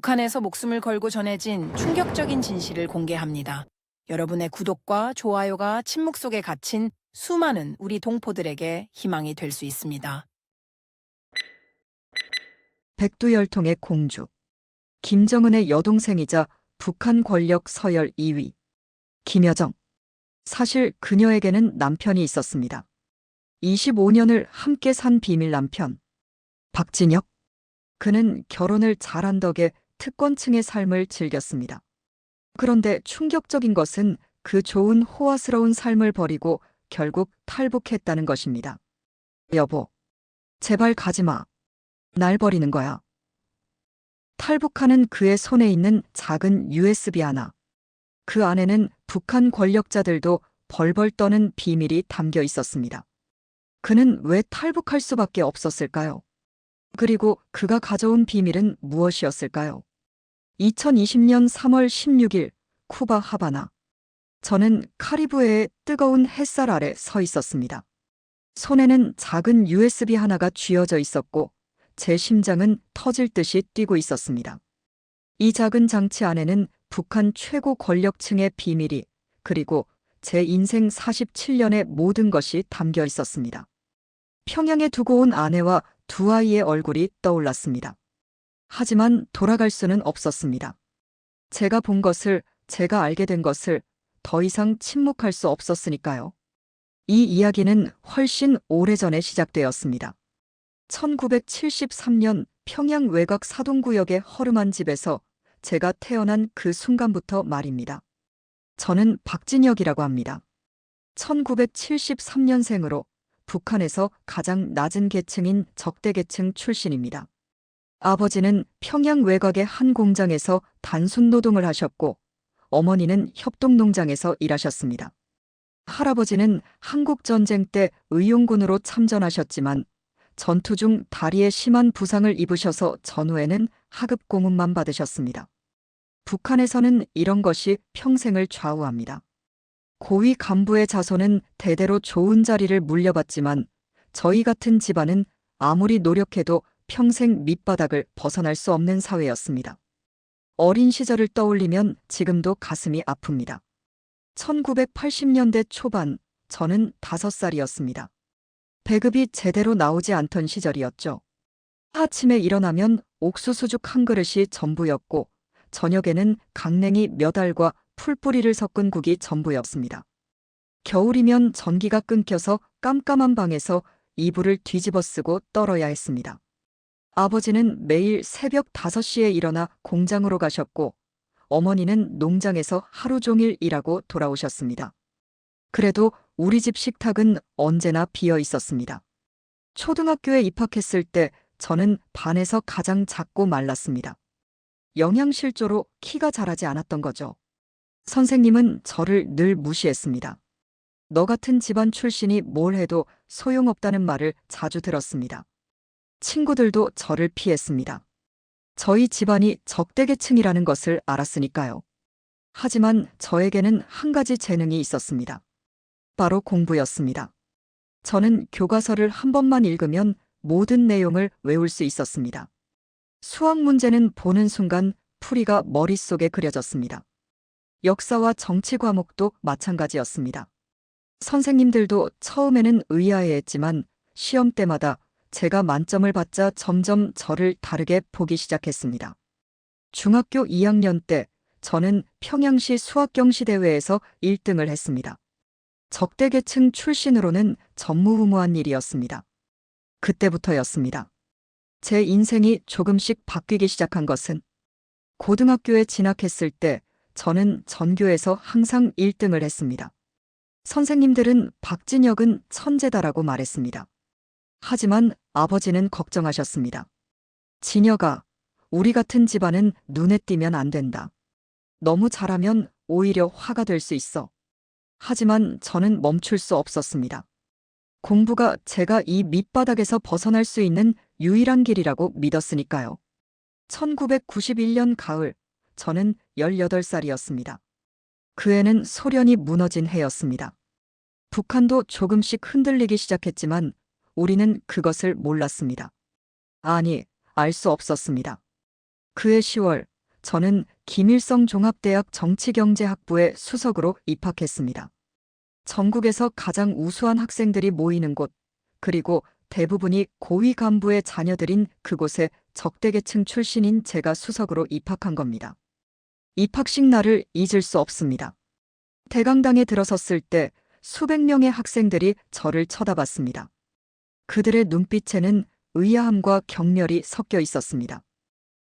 북한에서 목숨을 걸고 전해진 충격적인 진실을 공개합니다. 여러분의 구독과 좋아요가 침묵 속에 갇힌 수많은 우리 동포들에게 희망이 될 수 있습니다. 백두열통의 공주. 김정은의 여동생이자 북한 권력 서열 2위. 김여정. 사실 그녀에게는 남편이 있었습니다. 25년을 함께 산 비밀 남편. 박진혁. 그는 결혼을 잘한 덕에 특권층의 삶을 즐겼습니다. 그런데 충격적인 것은 그 좋은 호화스러운 삶을 버리고 결국 탈북했다는 것입니다. 여보, 제발 가지 마. 날 버리는 거야. 탈북하는 그의 손에 있는 작은 USB 하나. 그 안에는 북한 권력자들도 벌벌 떠는 비밀이 담겨 있었습니다. 그는 왜 탈북할 수밖에 없었을까요? 그리고 그가 가져온 비밀은 무엇이었을까요? 2020년 3월 16일 쿠바 하바나. 저는 카리브해의 뜨거운 햇살 아래 서 있었습니다. 손에는 작은 USB 하나가 쥐어져 있었고 제 심장은 터질 듯이 뛰고 있었습니다. 이 작은 장치 안에는 북한 최고 권력층의 비밀이, 그리고 제 인생 47년의 모든 것이 담겨 있었습니다. 평양에 두고 온 아내와 두 아이의 얼굴이 떠올랐습니다. 하지만 돌아갈 수는 없었습니다. 제가 본 것을, 제가 알게 된 것을 더 이상 침묵할 수 없었으니까요. 이 이야기는 훨씬 오래전에 시작되었습니다. 1973년 평양 외곽 사동구역의 허름한 집에서 제가 태어난 그 순간부터 말입니다. 저는 박진혁이라고 합니다. 1973년생으로 북한에서 가장 낮은 계층인 적대계층 출신입니다. 아버지는 평양 외곽의 한 공장에서 단순 노동을 하셨고 어머니는 협동농장에서 일하셨습니다. 할아버지는 한국전쟁 때 의용군으로 참전하셨지만 전투 중 다리에 심한 부상을 입으셔서 전후에는 하급 공훈만 받으셨습니다. 북한에서는 이런 것이 평생을 좌우합니다. 고위 간부의 자손은 대대로 좋은 자리를 물려받지만 저희 같은 집안은 아무리 노력해도 평생 밑바닥을 벗어날 수 없는 사회였습니다. 어린 시절을 떠올리면 지금도 가슴이 아픕니다. 1980년대 초반, 저는 5살이었습니다. 배급이 제대로 나오지 않던 시절이었죠. 아침에 일어나면 옥수수죽 한 그릇이 전부였고 저녁에는 강냉이 몇 알과 풀뿌리를 섞은 국이 전부였습니다. 겨울이면 전기가 끊겨서 깜깜한 방에서 이불을 뒤집어 쓰고 떨어야 했습니다. 아버지는 매일 새벽 5시에 일어나 공장으로 가셨고 어머니는 농장에서 하루 종일 일하고 돌아오셨습니다. 그래도 우리 집 식탁은 언제나 비어 있었습니다. 초등학교에 입학했을 때 저는 반에서 가장 작고 말랐습니다. 영양실조로 키가 자라지 않았던 거죠. 선생님은 저를 늘 무시했습니다. 너 같은 집안 출신이 뭘 해도 소용없다는 말을 자주 들었습니다. 친구들도 저를 피했습니다. 저희 집안이 적대계층이라는 것을 알았으니까요. 하지만 저에게는 한 가지 재능이 있었습니다. 바로 공부였습니다. 저는 교과서를 한 번만 읽으면 모든 내용을 외울 수 있었습니다. 수학 문제는 보는 순간 풀이가 머릿속에 그려졌습니다. 역사와 정치 과목도 마찬가지였습니다. 선생님들도 처음에는 의아해했지만 시험 때마다 제가 만점을 받자 점점 저를 다르게 보기 시작했습니다. 중학교 2학년 때 저는 평양시 수학경시대회에서 1등을 했습니다. 적대계층 출신으로는 전무후무한 일이었습니다. 그때부터였습니다. 제 인생이 조금씩 바뀌기 시작한 것은 고등학교에 진학했을 때 저는 전교에서 항상 1등을 했습니다. 선생님들은 박진혁은 천재다라고 말했습니다. 하지만 아버지는 걱정하셨습니다. 진혁아, 우리 같은 집안은 눈에 띄면 안 된다. 너무 잘하면 오히려 화가 될 수 있어. 하지만 저는 멈출 수 없었습니다. 공부가 제가 이 밑바닥에서 벗어날 수 있는 유일한 길이라고 믿었으니까요. 1991년 가을, 저는 18살이었습니다. 그 해는 소련이 무너진 해였습니다. 북한도 조금씩 흔들리기 시작했지만 우리는 그것을 몰랐습니다. 아니, 알 수 없었습니다. 그해 10월, 저는 김일성 종합대학 정치경제학부의 수석으로 입학했습니다. 전국에서 가장 우수한 학생들이 모이는 곳, 그리고 대부분이 고위 간부의 자녀들인 그곳에 적대계층 출신인 제가 수석으로 입학한 겁니다. 입학식 날을 잊을 수 없습니다. 대강당에 들어섰을 때 수백 명의 학생들이 저를 쳐다봤습니다. 그들의 눈빛에는 의아함과 경멸이 섞여 있었습니다.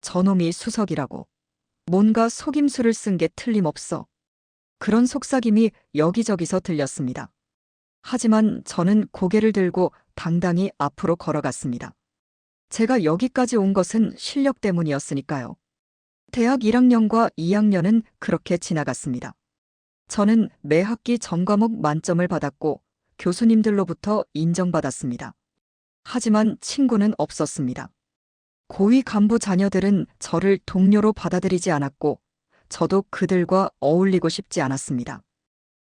저놈이 수석이라고. 뭔가 속임수를 쓴 게 틀림없어. 그런 속삭임이 여기저기서 들렸습니다. 하지만 저는 고개를 들고 당당히 앞으로 걸어갔습니다. 제가 여기까지 온 것은 실력 때문이었으니까요. 대학 1학년과 2학년은 그렇게 지나갔습니다. 저는 매 학기 전 과목 만점을 받았고 교수님들로부터 인정받았습니다. 하지만 친구는 없었습니다. 고위 간부 자녀들은 저를 동료로 받아들이지 않았고 저도 그들과 어울리고 싶지 않았습니다.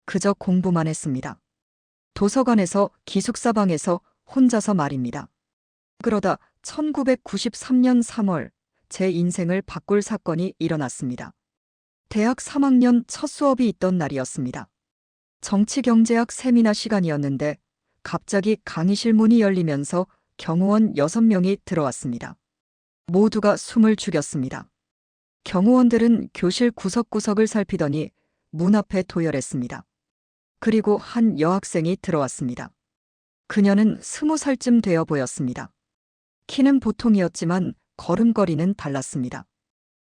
그저 공부만 했습니다. 도서관에서 기숙사방에서 혼자서 말입니다. 그러다 1993년 3월 제 인생을 바꿀 사건이 일어났습니다. 대학 3학년 첫 수업이 있던 날이었습니다. 정치경제학 세미나 시간이었는데 갑자기 강의실 문이 열리면서 경호원 6명이 들어왔습니다. 모두가 숨을 죽였습니다. 경호원들은 교실 구석구석을 살피더니 문 앞에 도열했습니다. 그리고 한 여학생이 들어왔습니다. 그녀는 20살쯤 되어 보였습니다. 키는 보통이었지만 걸음걸이는 달랐습니다.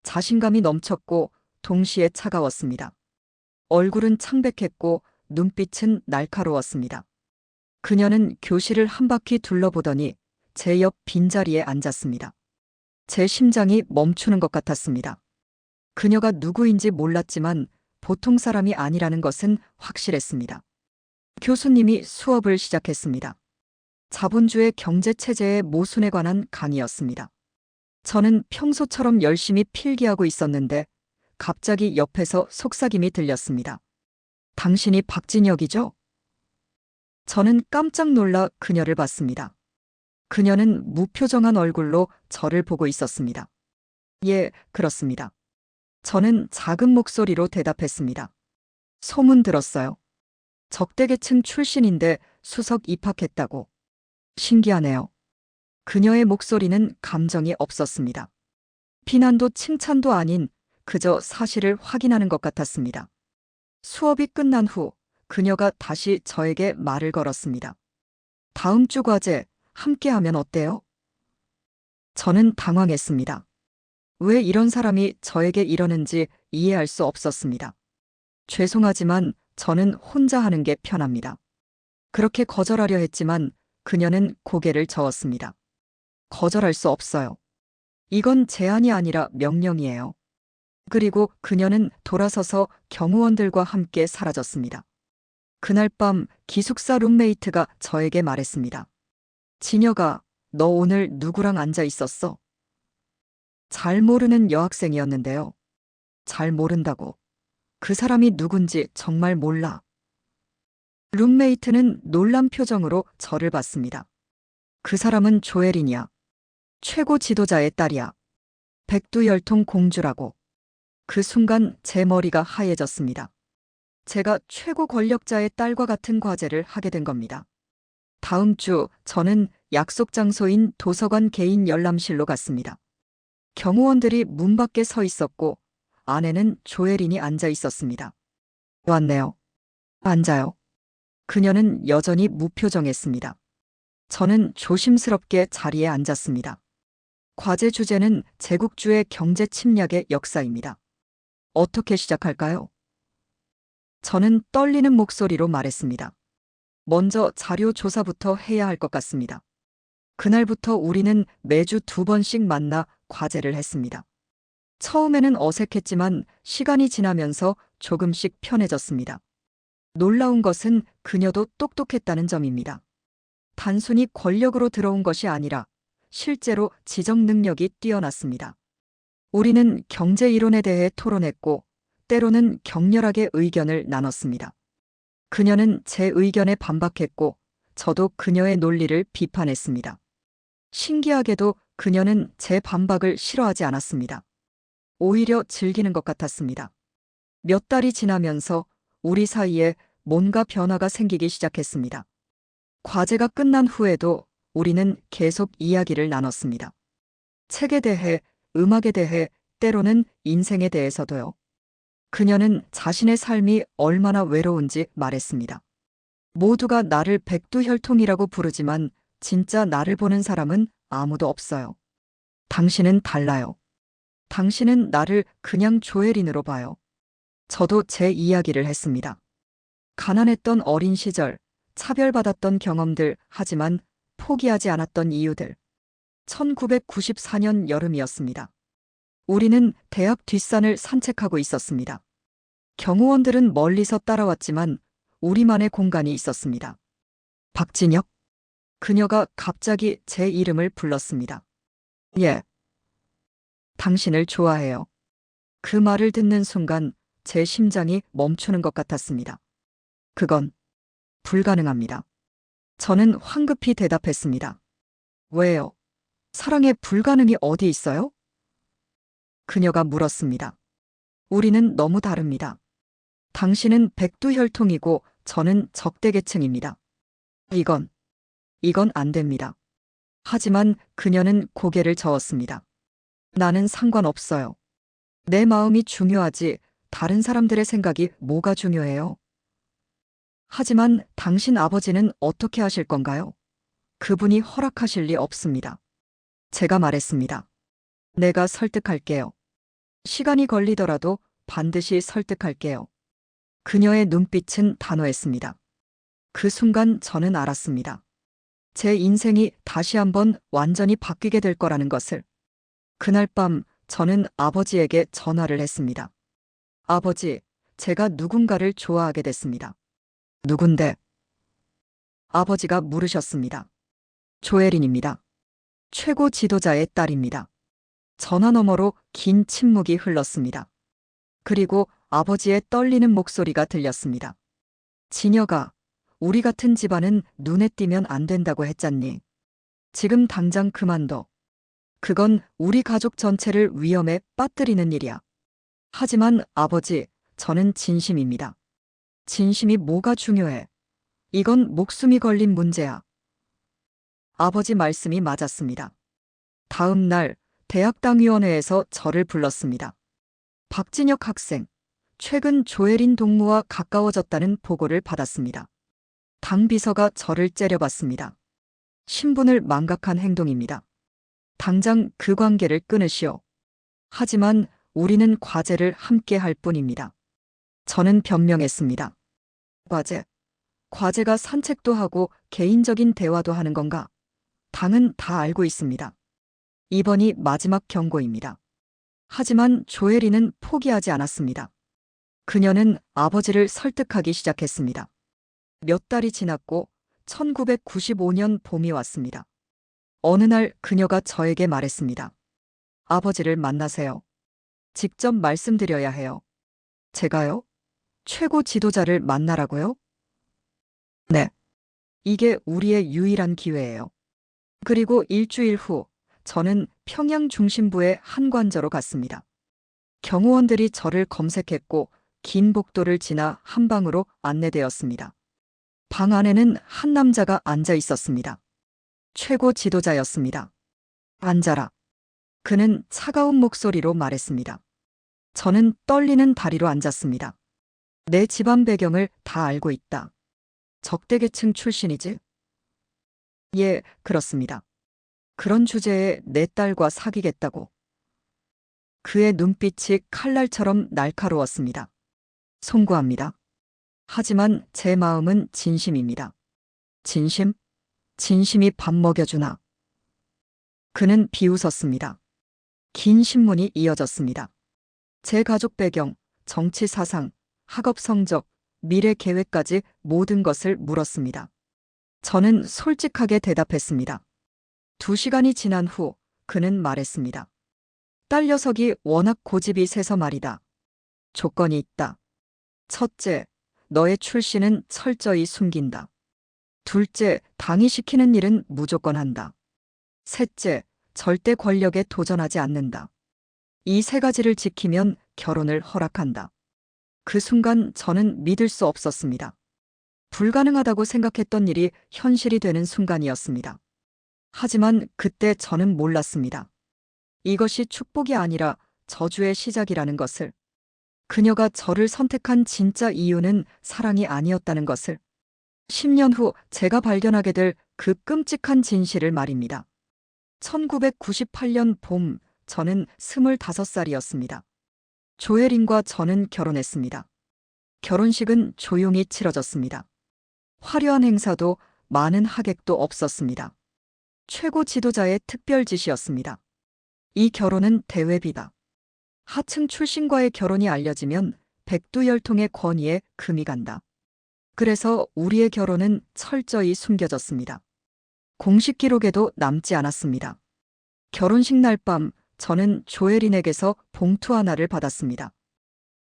자신감이 넘쳤고 동시에 차가웠습니다. 얼굴은 창백했고 눈빛은 날카로웠습니다. 그녀는 교실을 한 바퀴 둘러보더니 제 옆 빈자리에 앉았습니다. 제 심장이 멈추는 것 같았습니다. 그녀가 누구인지 몰랐지만 보통 사람이 아니라는 것은 확실했습니다. 교수님이 수업을 시작했습니다. 자본주의 경제체제의 모순에 관한 강의였습니다. 저는 평소처럼 열심히 필기하고 있었는데 갑자기 옆에서 속삭임이 들렸습니다. 당신이 박진혁이죠? 저는 깜짝 놀라 그녀를 봤습니다. 그녀는 무표정한 얼굴로 저를 보고 있었습니다. 예, 그렇습니다. 저는 작은 목소리로 대답했습니다. 소문 들었어요. 적대계층 출신인데 수석 입학했다고. 신기하네요. 그녀의 목소리는 감정이 없었습니다. 비난도 칭찬도 아닌 그저 사실을 확인하는 것 같았습니다. 수업이 끝난 후 그녀가 다시 저에게 말을 걸었습니다. 다음 주 과제 함께하면 어때요? 저는 당황했습니다. 왜 이런 사람이 저에게 이러는지 이해할 수 없었습니다. 죄송하지만 저는 혼자 하는 게 편합니다. 그렇게 거절하려 했지만 그녀는 고개를 저었습니다. 거절할 수 없어요. 이건 제안이 아니라 명령이에요. 그리고 그녀는 돌아서서 경호원들과 함께 사라졌습니다. 그날 밤 기숙사 룸메이트가 저에게 말했습니다. 진혁아, 너 오늘 누구랑 앉아 있었어? 잘 모르는 여학생이었는데요. 잘 모른다고. 그 사람이 누군지 정말 몰라. 룸메이트는 놀란 표정으로 저를 봤습니다. 그 사람은 조혜린이야. 최고 지도자의 딸이야. 백두열통 공주라고. 그 순간 제 머리가 하얘졌습니다. 제가 최고 권력자의 딸과 같은 과제를 하게 된 겁니다. 다음 주 저는 약속 장소인 도서관 개인 열람실로 갔습니다. 경호원들이 문 밖에 서 있었고 안에는 조혜린이 앉아 있었습니다. 왔네요. 앉아요. 그녀는 여전히 무표정했습니다. 저는 조심스럽게 자리에 앉았습니다. 과제 주제는 제국주의 경제 침략의 역사입니다. 어떻게 시작할까요? 저는 떨리는 목소리로 말했습니다. 먼저 자료 조사부터 해야 할 것 같습니다. 그날부터 우리는 매주 2번씩 만나 과제를 했습니다. 처음에는 어색했지만 시간이 지나면서 조금씩 편해졌습니다. 놀라운 것은 그녀도 똑똑했다는 점입니다. 단순히 권력으로 들어온 것이 아니라 실제로 지적 능력이 뛰어났습니다. 우리는 경제 이론에 대해 토론했고 때로는 격렬하게 의견을 나눴습니다. 그녀는 제 의견에 반박했고 저도 그녀의 논리를 비판했습니다. 신기하게도 그녀는 제 반박을 싫어하지 않았습니다. 오히려 즐기는 것 같았습니다. 몇 달이 지나면서 우리 사이에 뭔가 변화가 생기기 시작했습니다. 과제가 끝난 후에도 우리는 계속 이야기를 나눴습니다. 책에 대해, 음악에 대해, 때로는 인생에 대해서도요. 그녀는 자신의 삶이 얼마나 외로운지 말했습니다. 모두가 나를 백두혈통이라고 부르지만 진짜 나를 보는 사람은 아무도 없어요. 당신은 달라요. 당신은 나를 그냥 조혜린으로 봐요. 저도 제 이야기를 했습니다. 가난했던 어린 시절, 차별받았던 경험들, 하지만 포기하지 않았던 이유들. 1994년 여름이었습니다. 우리는 대학 뒷산을 산책하고 있었습니다. 경호원들은 멀리서 따라왔지만 우리만의 공간이 있었습니다. 박진혁. 그녀가 갑자기 제 이름을 불렀습니다. 예. 당신을 좋아해요. 그 말을 듣는 순간 제 심장이 멈추는 것 같았습니다. 그건 불가능합니다. 저는 황급히 대답했습니다. 왜요? 사랑에 불가능이 어디 있어요? 그녀가 물었습니다. 우리는 너무 다릅니다. 당신은 백두혈통이고 저는 적대계층입니다. 이건 안 됩니다. 하지만 그녀는 고개를 저었습니다. 나는 상관없어요. 내 마음이 중요하지 다른 사람들의 생각이 뭐가 중요해요? 하지만 당신 아버지는 어떻게 하실 건가요? 그분이 허락하실 리 없습니다. 제가 말했습니다. 내가 설득할게요. 시간이 걸리더라도 반드시 설득할게요. 그녀의 눈빛은 단호했습니다. 그 순간 저는 알았습니다. 제 인생이 다시 한번 완전히 바뀌게 될 거라는 것을. 그날 밤 저는 아버지에게 전화를 했습니다. 아버지, 제가 누군가를 좋아하게 됐습니다. 누군데? 아버지가 물으셨습니다. 조혜린입니다. 최고 지도자의 딸입니다. 전화 너머로 긴 침묵이 흘렀습니다. 그리고 아버지의 떨리는 목소리가 들렸습니다. 진혁아, 우리 같은 집안은 눈에 띄면 안 된다고 했잖니. 지금 당장 그만둬. 그건 우리 가족 전체를 위험에 빠뜨리는 일이야. 하지만 아버지, 저는 진심입니다. 진심이 뭐가 중요해? 이건 목숨이 걸린 문제야. 아버지 말씀이 맞았습니다. 다음 날 대학당위원회에서 저를 불렀습니다. 박진혁 학생, 최근 조혜린 동무와 가까워졌다는 보고를 받았습니다. 당 비서가 저를 째려봤습니다. 신분을 망각한 행동입니다. 당장 그 관계를 끊으시오. 하지만 우리는 과제를 함께 할 뿐입니다. 저는 변명했습니다. 과제가 산책도 하고 개인적인 대화도 하는 건가? 당은 다 알고 있습니다. 이번이 마지막 경고입니다. 하지만 조혜린은 포기하지 않았습니다. 그녀는 아버지를 설득하기 시작했습니다. 몇 달이 지났고 1995년 봄이 왔습니다. 어느 날 그녀가 저에게 말했습니다. 아버지를 만나세요. 직접 말씀드려야 해요. 제가요? 최고 지도자를 만나라고요? 네. 이게 우리의 유일한 기회예요. 그리고 일주일 후 저는 평양 중심부의 한 관저로 갔습니다. 경호원들이 저를 검색했고 긴 복도를 지나 한 방으로 안내되었습니다. 방 안에는 한 남자가 앉아 있었습니다. 최고 지도자였습니다. 앉아라. 그는 차가운 목소리로 말했습니다. 저는 떨리는 다리로 앉았습니다. 내 집안 배경을 다 알고 있다. 적대계층 출신이지? 예, 그렇습니다. 그런 주제에 내 딸과 사귀겠다고. 그의 눈빛이 칼날처럼 날카로웠습니다. 송구합니다. 하지만 제 마음은 진심입니다. 진심? 진심이 밥 먹여주나? 그는 비웃었습니다. 긴 신문이 이어졌습니다. 제 가족 배경, 정치 사상, 학업 성적, 미래 계획까지 모든 것을 물었습니다. 저는 솔직하게 대답했습니다. 2시간이 지난 후 그는 말했습니다. 딸 녀석이 워낙 고집이 세서 말이다. 조건이 있다. 첫째, 너의 출신은 철저히 숨긴다. 둘째, 당이 시키는 일은 무조건 한다. 셋째, 절대 권력에 도전하지 않는다. 이 세 가지를 지키면 결혼을 허락한다. 그 순간 저는 믿을 수 없었습니다. 불가능하다고 생각했던 일이 현실이 되는 순간이었습니다. 하지만 그때 저는 몰랐습니다. 이것이 축복이 아니라 저주의 시작이라는 것을. 그녀가 저를 선택한 진짜 이유는 사랑이 아니었다는 것을. 10년 후 제가 발견하게 될 그 끔찍한 진실을 말입니다. 1998년 봄, 저는 25살이었습니다. 조혜린과 저는 결혼했습니다. 결혼식은 조용히 치러졌습니다. 화려한 행사도 많은 하객도 없었습니다. 최고 지도자의 특별 지시였습니다. 이 결혼은 대외비다. 하층 출신과의 결혼이 알려지면 백두열통의 권위에 금이 간다. 그래서 우리의 결혼은 철저히 숨겨졌습니다. 공식 기록에도 남지 않았습니다. 결혼식 날 밤 저는 조혜린에게서 봉투 하나를 받았습니다.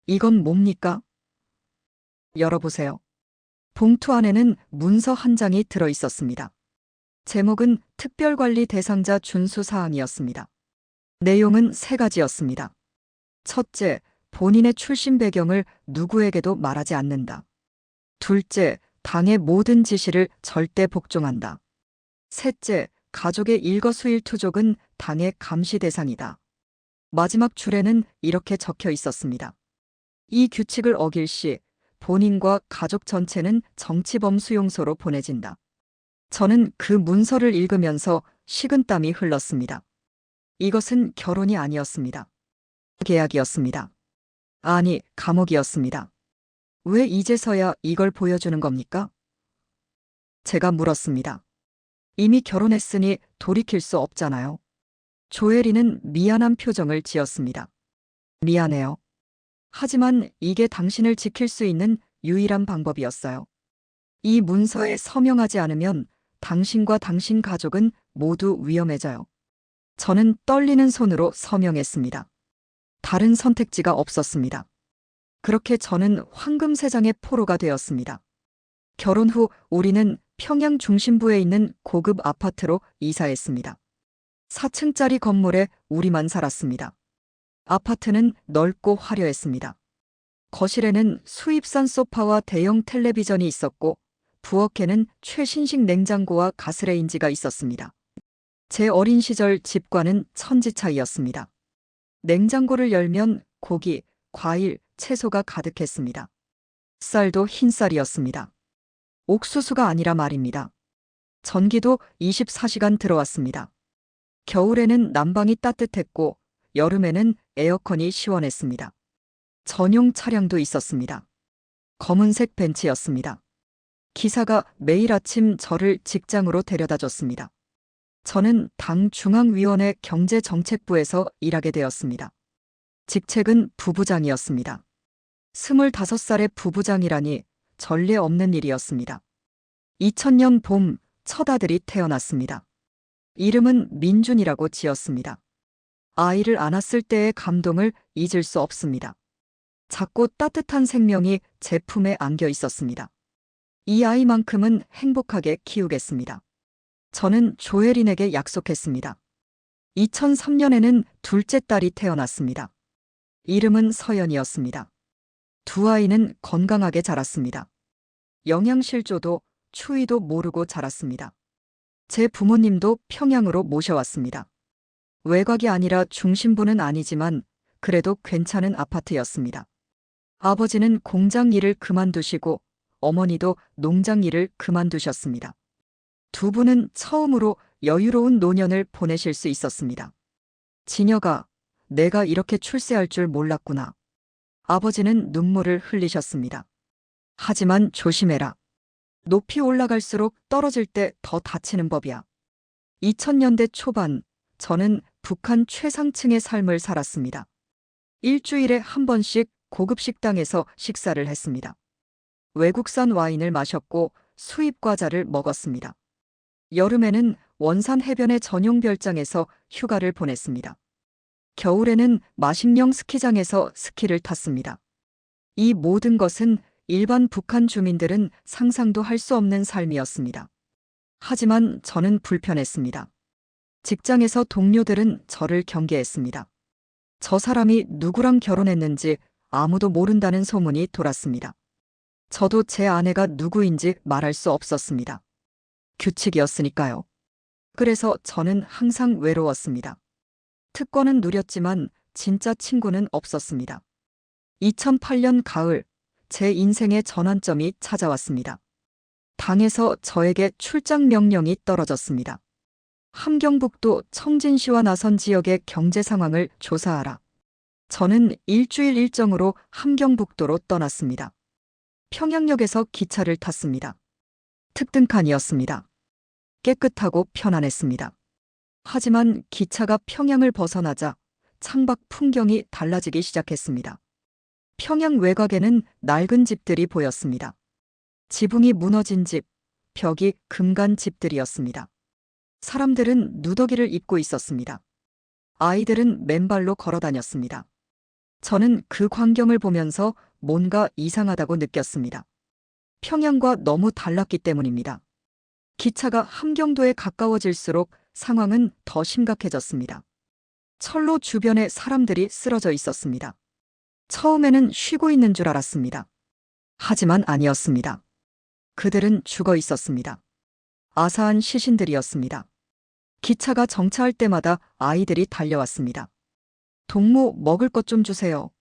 이건 뭡니까? 열어보세요. 봉투 안에는 문서 한 장이 들어 있었습니다. 제목은 특별관리 대상자 준수 사항이었습니다. 내용은 세 가지였습니다. 첫째, 본인의 출신 배경을 누구에게도 말하지 않는다. 둘째, 당의 모든 지시를 절대 복종한다. 셋째, 가족의 일거수일투족은 당의 감시 대상이다. 마지막 줄에는 이렇게 적혀 있었습니다. 이 규칙을 어길 시 본인과 가족 전체는 정치범 수용소로 보내진다. 저는 그 문서를 읽으면서 식은땀이 흘렀습니다. 이것은 결혼이 아니었습니다. 계약이었습니다. 아니, 감옥이었습니다. 왜 이제서야 이걸 보여주는 겁니까? 제가 물었습니다. 이미 결혼했으니 돌이킬 수 없잖아요. 조혜리는 미안한 표정을 지었습니다. 미안해요. 하지만 이게 당신을 지킬 수 있는 유일한 방법이었어요. 이 문서에 서명하지 않으면 당신과 당신 가족은 모두 위험해져요. 저는 떨리는 손으로 서명했습니다. 다른 선택지가 없었습니다. 그렇게 저는 황금 세 장의 포로가 되었습니다. 결혼 후 우리는 평양 중심부에 있는 고급 아파트로 이사했습니다. 4층짜리 건물에 우리만 살았습니다. 아파트는 넓고 화려했습니다. 거실에는 수입산 소파와 대형 텔레비전이 있었고 부엌에는 최신식 냉장고와 가스레인지가 있었습니다. 제 어린 시절 집과는 천지 차이였습니다. 냉장고를 열면 고기, 과일, 채소가 가득했습니다. 쌀도 흰쌀이었습니다. 옥수수가 아니라 말입니다. 전기도 24시간 들어왔습니다. 겨울에는 난방이 따뜻했고 여름에는 에어컨이 시원했습니다. 전용 차량도 있었습니다. 검은색 벤츠였습니다. 기사가 매일 아침 저를 직장으로 데려다 줬습니다. 저는 당 중앙위원회 경제정책부에서 일하게 되었습니다. 직책은 부부장이었습니다. 25살의 부부장이라니 전례 없는 일이었습니다. 2000년 봄 첫 아들이 태어났습니다. 이름은 민준이라고 지었습니다. 아이를 안았을 때의 감동을 잊을 수 없습니다. 작고 따뜻한 생명이 제 품에 안겨 있었습니다. 이 아이만큼은 행복하게 키우겠습니다. 저는 조혜린에게 약속했습니다. 2003년에는 둘째 딸이 태어났습니다. 이름은 서연이었습니다. 두 아이는 건강하게 자랐습니다. 영양실조도 추위도 모르고 자랐습니다. 제 부모님도 평양으로 모셔왔습니다. 외곽이 아니라 중심부는 아니지만 그래도 괜찮은 아파트였습니다. 아버지는 공장 일을 그만두시고 어머니도 농장 일을 그만두셨습니다. 두 분은 처음으로 여유로운 노년을 보내실 수 있었습니다. 진여가, 내가 이렇게 출세할 줄 몰랐구나. 아버지는 눈물을 흘리셨습니다. 하지만 조심해라. 높이 올라갈수록 떨어질 때 더 다치는 법이야. 2000년대 초반, 저는 북한 최상층의 삶을 살았습니다. 일주일에 한 번씩 고급 식당에서 식사를 했습니다. 외국산 와인을 마셨고 수입 과자를 먹었습니다. 여름에는 원산 해변의 전용 별장에서 휴가를 보냈습니다. 겨울에는 마식령 스키장에서 스키를 탔습니다. 이 모든 것은 일반 북한 주민들은 상상도 할 수 없는 삶이었습니다. 하지만 저는 불편했습니다. 직장에서 동료들은 저를 경계했습니다. 저 사람이 누구랑 결혼했는지 아무도 모른다는 소문이 돌았습니다. 저도 제 아내가 누구인지 말할 수 없었습니다. 규칙이었으니까요. 그래서 저는 항상 외로웠습니다. 특권은 누렸지만 진짜 친구는 없었습니다. 2008년 가을, 제 인생의 전환점이 찾아왔습니다. 당에서 저에게 출장 명령이 떨어졌습니다. 함경북도 청진시와 나선 지역의 경제 상황을 조사하라. 저는 일주일 일정으로 함경북도로 떠났습니다. 평양역에서 기차를 탔습니다. 특등칸이었습니다. 깨끗하고 편안했습니다. 하지만 기차가 평양을 벗어나자 창밖 풍경이 달라지기 시작했습니다. 평양 외곽에는 낡은 집들이 보였습니다. 지붕이 무너진 집, 벽이 금간 집들이었습니다. 사람들은 누더기를 입고 있었습니다. 아이들은 맨발로 걸어 다녔습니다. 저는 그 광경을 보면서 뭔가 이상하다고 느꼈습니다. 평양과 너무 달랐기 때문입니다. 기차가 함경도에 가까워질수록 상황은 더 심각해졌습니다. 철로 주변에 사람들이 쓰러져 있었습니다. 처음에는 쉬고 있는 줄 알았습니다. 하지만 아니었습니다. 그들은 죽어 있었습니다. 아사한 시신들이었습니다. 기차가 정차할 때마다 아이들이 달려왔습니다. 동무, 먹을 것 좀 주세요.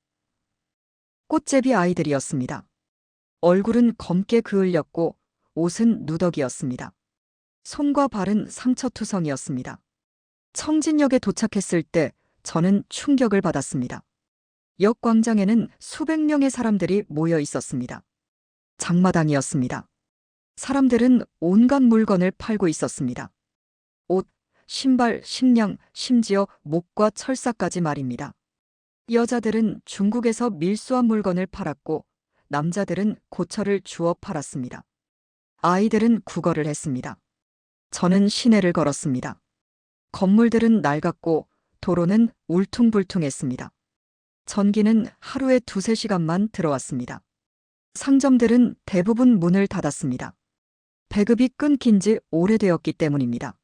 꽃제비 아이들이었습니다. 얼굴은 검게 그을렸고 옷은 누더기였습니다. 손과 발은 상처투성이었습니다. 청진역에 도착했을 때 저는 충격을 받았습니다. 역 광장에는 수백 명의 사람들이 모여 있었습니다. 장마당이었습니다. 사람들은 온갖 물건을 팔고 있었습니다. 옷, 신발, 식량, 심지어 목과 철사까지 말입니다. 여자들은 중국에서 밀수한 물건을 팔았고 남자들은 고철을 주워 팔았습니다. 아이들은 국어를 했습니다. 저는 시내를 걸었습니다. 건물들은 낡았고 도로는 울퉁불퉁했습니다. 전기는 하루에 2~3시간만 들어왔습니다. 상점들은 대부분 문을 닫았습니다. 배급이 끊긴 지 오래되었기 때문입니다.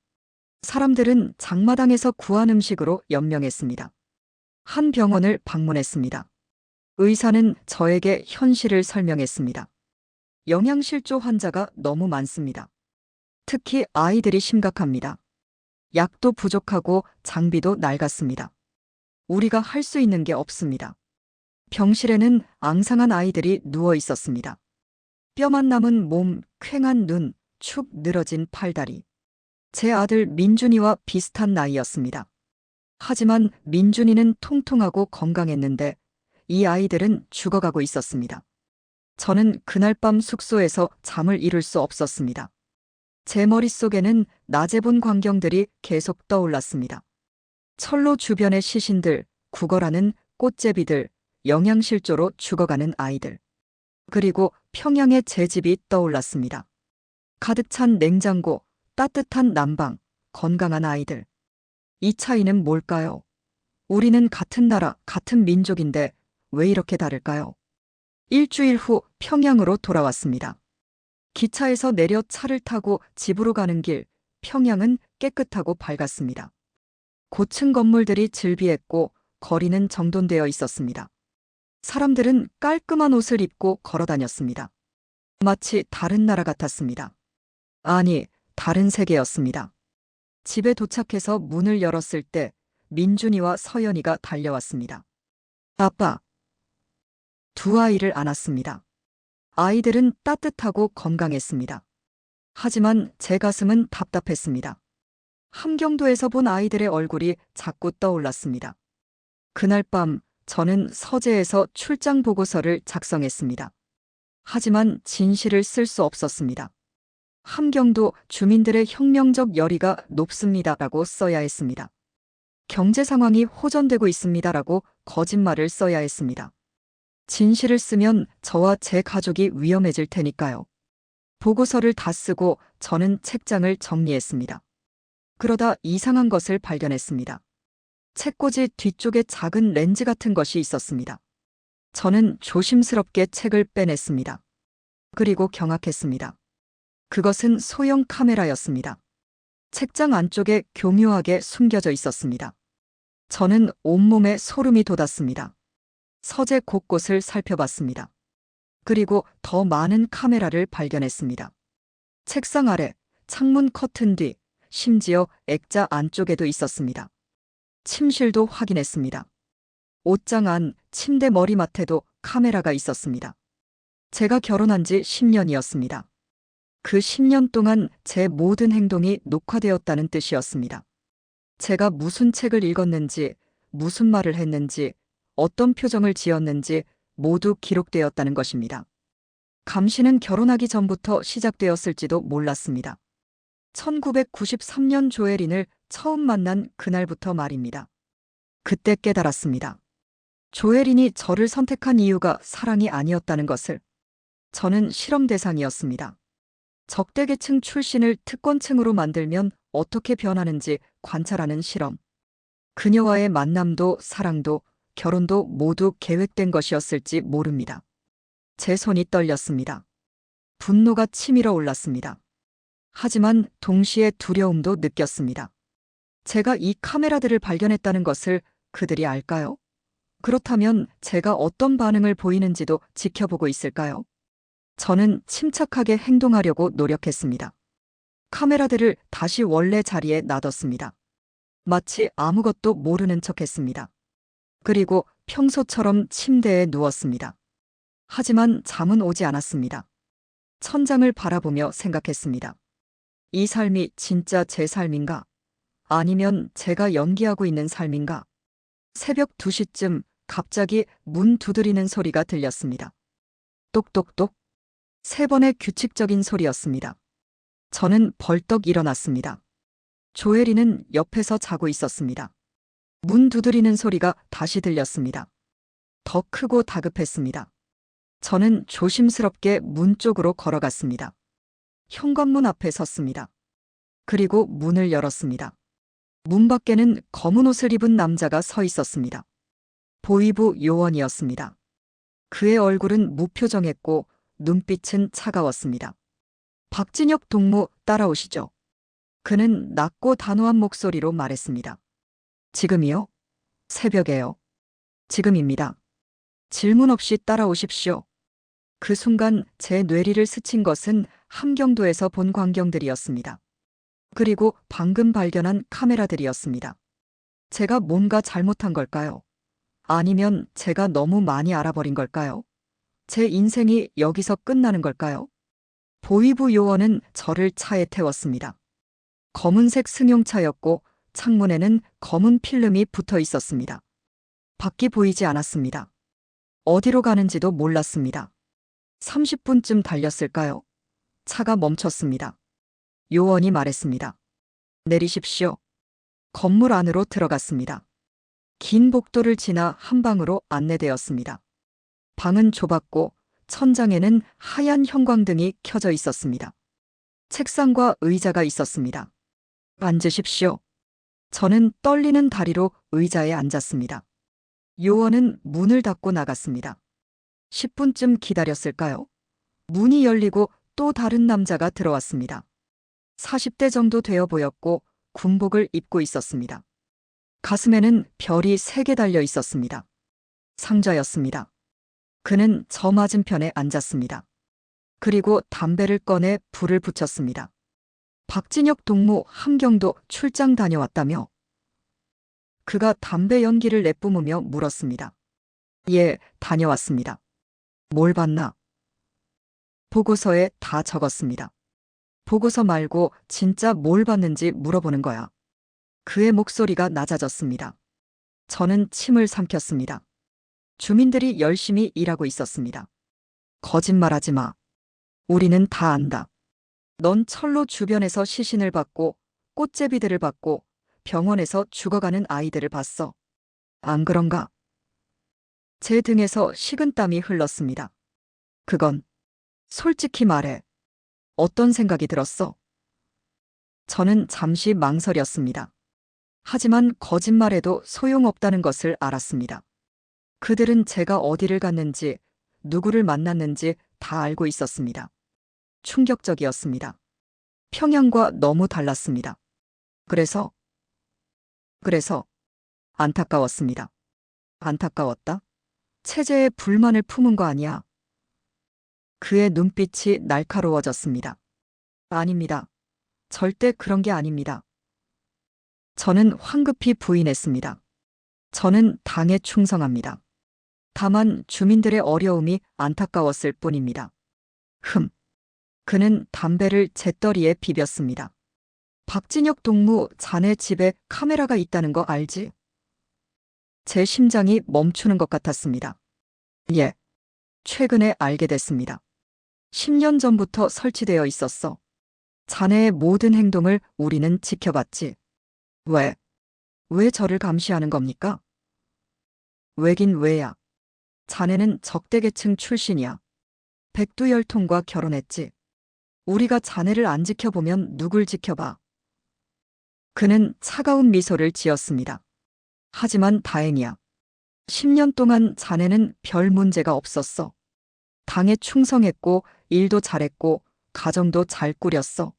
사람들은 장마당에서 구한 음식으로 연명했습니다. 한 병원을 방문했습니다. 의사는 저에게 현실을 설명했습니다. 영양실조 환자가 너무 많습니다. 특히 아이들이 심각합니다. 약도 부족하고 장비도 낡았습니다. 우리가 할 수 있는 게 없습니다. 병실에는 앙상한 아이들이 누워 있었습니다. 뼈만 남은 몸, 퀭한 눈, 축 늘어진 팔다리. 제 아들 민준이와 비슷한 나이였습니다. 하지만 민준이는 통통하고 건강했는데 이 아이들은 죽어가고 있었습니다. 저는 그날 밤 숙소에서 잠을 이룰 수 없었습니다. 제 머릿속에는 낮에 본 광경들이 계속 떠올랐습니다. 철로 주변의 시신들, 구걸하는 꽃제비들, 영양실조로 죽어가는 아이들. 그리고 평양의 제 집이 떠올랐습니다. 가득 찬 냉장고, 따뜻한 난방, 건강한 아이들. 이 차이는 뭘까요? 우리는 같은 나라, 같은 민족인데 왜 이렇게 다를까요? 일주일 후 평양으로 돌아왔습니다. 기차에서 내려 차를 타고 집으로 가는 길, 평양은 깨끗하고 밝았습니다. 고층 건물들이 즐비했고 거리는 정돈되어 있었습니다. 사람들은 깔끔한 옷을 입고 걸어 다녔습니다. 마치 다른 나라 같았습니다. 아니, 다른 세계였습니다. 집에 도착해서 문을 열었을 때 민준이와 서연이가 달려왔습니다. 아빠. 두 아이를 안았습니다. 아이들은 따뜻하고 건강했습니다. 하지만 제 가슴은 답답했습니다. 함경도에서 본 아이들의 얼굴이 자꾸 떠올랐습니다. 그날 밤 저는 서재에서 출장 보고서를 작성했습니다. 하지만 진실을 쓸 수 없었습니다. 함경도 주민들의 혁명적 열의가 높습니다라고 써야 했습니다. 경제 상황이 호전되고 있습니다라고 거짓말을 써야 했습니다. 진실을 쓰면 저와 제 가족이 위험해질 테니까요. 보고서를 다 쓰고 저는 책장을 정리했습니다. 그러다 이상한 것을 발견했습니다. 책꽂이 뒤쪽에 작은 렌즈 같은 것이 있었습니다. 저는 조심스럽게 책을 빼냈습니다. 그리고 경악했습니다. 그것은 소형 카메라였습니다. 책장 안쪽에 교묘하게 숨겨져 있었습니다. 저는 온몸에 소름이 돋았습니다. 서재 곳곳을 살펴봤습니다. 그리고 더 많은 카메라를 발견했습니다. 책상 아래, 창문 커튼 뒤, 심지어 액자 안쪽에도 있었습니다. 침실도 확인했습니다. 옷장 안, 침대 머리맡에도 카메라가 있었습니다. 제가 결혼한 지 10년이었습니다. 그 10년 동안 제 모든 행동이 녹화되었다는 뜻이었습니다. 제가 무슨 책을 읽었는지, 무슨 말을 했는지, 어떤 표정을 지었는지 모두 기록되었다는 것입니다. 감시는 결혼하기 전부터 시작되었을지도 몰랐습니다. 1993년 조혜린을 처음 만난 그날부터 말입니다. 그때 깨달았습니다. 조혜린이 저를 선택한 이유가 사랑이 아니었다는 것을. 저는 실험 대상이었습니다. 적대계층 출신을 특권층으로 만들면 어떻게 변하는지 관찰하는 실험. 그녀와의 만남도 사랑도 결혼도 모두 계획된 것이었을지 모릅니다. 제 손이 떨렸습니다. 분노가 치밀어 올랐습니다. 하지만 동시에 두려움도 느꼈습니다. 제가 이 카메라들을 발견했다는 것을 그들이 알까요? 그렇다면 제가 어떤 반응을 보이는지도 지켜보고 있을까요? 저는 침착하게 행동하려고 노력했습니다. 카메라들을 다시 원래 자리에 놔뒀습니다. 마치 아무것도 모르는 척했습니다. 그리고 평소처럼 침대에 누웠습니다. 하지만 잠은 오지 않았습니다. 천장을 바라보며 생각했습니다. 이 삶이 진짜 제 삶인가? 아니면 제가 연기하고 있는 삶인가? 새벽 2시쯤 갑자기 문 두드리는 소리가 들렸습니다. 똑똑똑. 3번의 규칙적인 소리였습니다. 저는 벌떡 일어났습니다. 조혜린은 옆에서 자고 있었습니다. 문 두드리는 소리가 다시 들렸습니다. 더 크고 다급했습니다. 저는 조심스럽게 문 쪽으로 걸어갔습니다. 현관문 앞에 섰습니다. 그리고 문을 열었습니다. 문 밖에는 검은 옷을 입은 남자가 서 있었습니다. 보위부 요원이었습니다. 그의 얼굴은 무표정했고 눈빛은 차가웠습니다. 박진혁 동무 따라오시죠. 그는 낮고 단호한 목소리로 말했습니다. 지금이요? 새벽에요. 지금입니다. 질문 없이 따라오십시오. 그 순간 제 뇌리를 스친 것은 함경도에서 본 광경들이었습니다. 그리고 방금 발견한 카메라들이었습니다. 제가 뭔가 잘못한 걸까요? 아니면 제가 너무 많이 알아버린 걸까요? 제 인생이 여기서 끝나는 걸까요? 보위부 요원은 저를 차에 태웠습니다. 검은색 승용차였고 창문에는 검은 필름이 붙어 있었습니다. 밖이 보이지 않았습니다. 어디로 가는지도 몰랐습니다. 30분쯤 달렸을까요? 차가 멈췄습니다. 요원이 말했습니다. 내리십시오. 건물 안으로 들어갔습니다. 긴 복도를 지나 한 방으로 안내되었습니다. 방은 좁았고 천장에는 하얀 형광등이 켜져 있었습니다. 책상과 의자가 있었습니다. 앉으십시오. 저는 떨리는 다리로 의자에 앉았습니다. 요원은 문을 닫고 나갔습니다. 10분쯤 기다렸을까요? 문이 열리고 또 다른 남자가 들어왔습니다. 40대 정도 되어 보였고 군복을 입고 있었습니다. 가슴에는 별이 3개 달려 있었습니다. 상자였습니다. 그는 저 맞은편에 앉았습니다. 그리고 담배를 꺼내 불을 붙였습니다. 박진혁 동무 함경도 출장 다녀왔다며? 그가 담배 연기를 내뿜으며 물었습니다. 예, 다녀왔습니다. 뭘 봤나? 보고서에 다 적었습니다. 보고서 말고 진짜 뭘 봤는지 물어보는 거야. 그의 목소리가 낮아졌습니다. 저는 침을 삼켰습니다. 주민들이 열심히 일하고 있었습니다. 거짓말하지 마. 우리는 다 안다. 넌 철로 주변에서 시신을 봤고 꽃제비들을 봤고 병원에서 죽어가는 아이들을 봤어. 안 그런가? 제 등에서 식은땀이 흘렀습니다. 그건 솔직히 말해. 어떤 생각이 들었어? 저는 잠시 망설였습니다. 하지만 거짓말해도 소용없다는 것을 알았습니다. 그들은 제가 어디를 갔는지, 누구를 만났는지 다 알고 있었습니다. 충격적이었습니다. 평양과 너무 달랐습니다. 그래서 안타까웠습니다. 안타까웠다? 체제에 불만을 품은 거 아니야? 그의 눈빛이 날카로워졌습니다. 아닙니다. 절대 그런 게 아닙니다. 저는 황급히 부인했습니다. 저는 당에 충성합니다. 다만 주민들의 어려움이 안타까웠을 뿐입니다. 그는 담배를 재떨이에 비볐습니다. 박진혁 동무, 자네 집에 카메라가 있다는 거 알지? 제 심장이 멈추는 것 같았습니다. 예. 최근에 알게 됐습니다. 10년 전부터 설치되어 있었어. 자네의 모든 행동을 우리는 지켜봤지. 왜 저를 감시하는 겁니까? 왜긴 왜야. 자네는 적대계층 출신이야. 백두열통과 결혼했지. 우리가 자네를 안 지켜보면 누굴 지켜봐. 그는 차가운 미소를 지었습니다. 하지만 다행이야. 10년 동안 자네는 별 문제가 없었어. 당에 충성했고, 일도 잘했고, 가정도 잘 꾸렸어.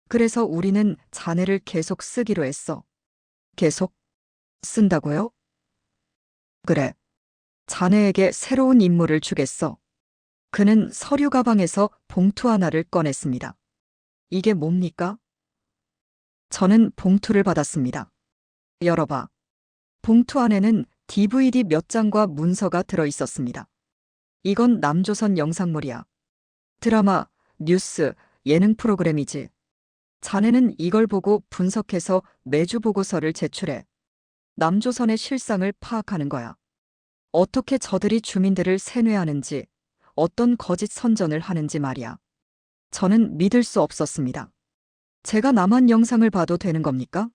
그래서 우리는 자네를 계속 쓰기로 했어. 계속 쓴다고요? 그래. 자네에게 새로운 임무를 주겠어. 그는 서류 가방에서 봉투 하나를 꺼냈습니다. 이게 뭡니까? 저는 봉투를 받았습니다. 열어봐. 봉투 안에는 DVD 몇 장과 문서가 들어 있었습니다. 이건 남조선 영상물이야. 드라마, 뉴스, 예능 프로그램이지. 자네는 이걸 보고 분석해서 매주 보고서를 제출해. 남조선의 실상을 파악하는 거야. 어떻게 저들이 주민들을 세뇌하는지, 어떤 거짓 선전을 하는지 말이야. 저는 믿을 수 없었습니다. 제가 남한 영상을 봐도 되는 겁니까?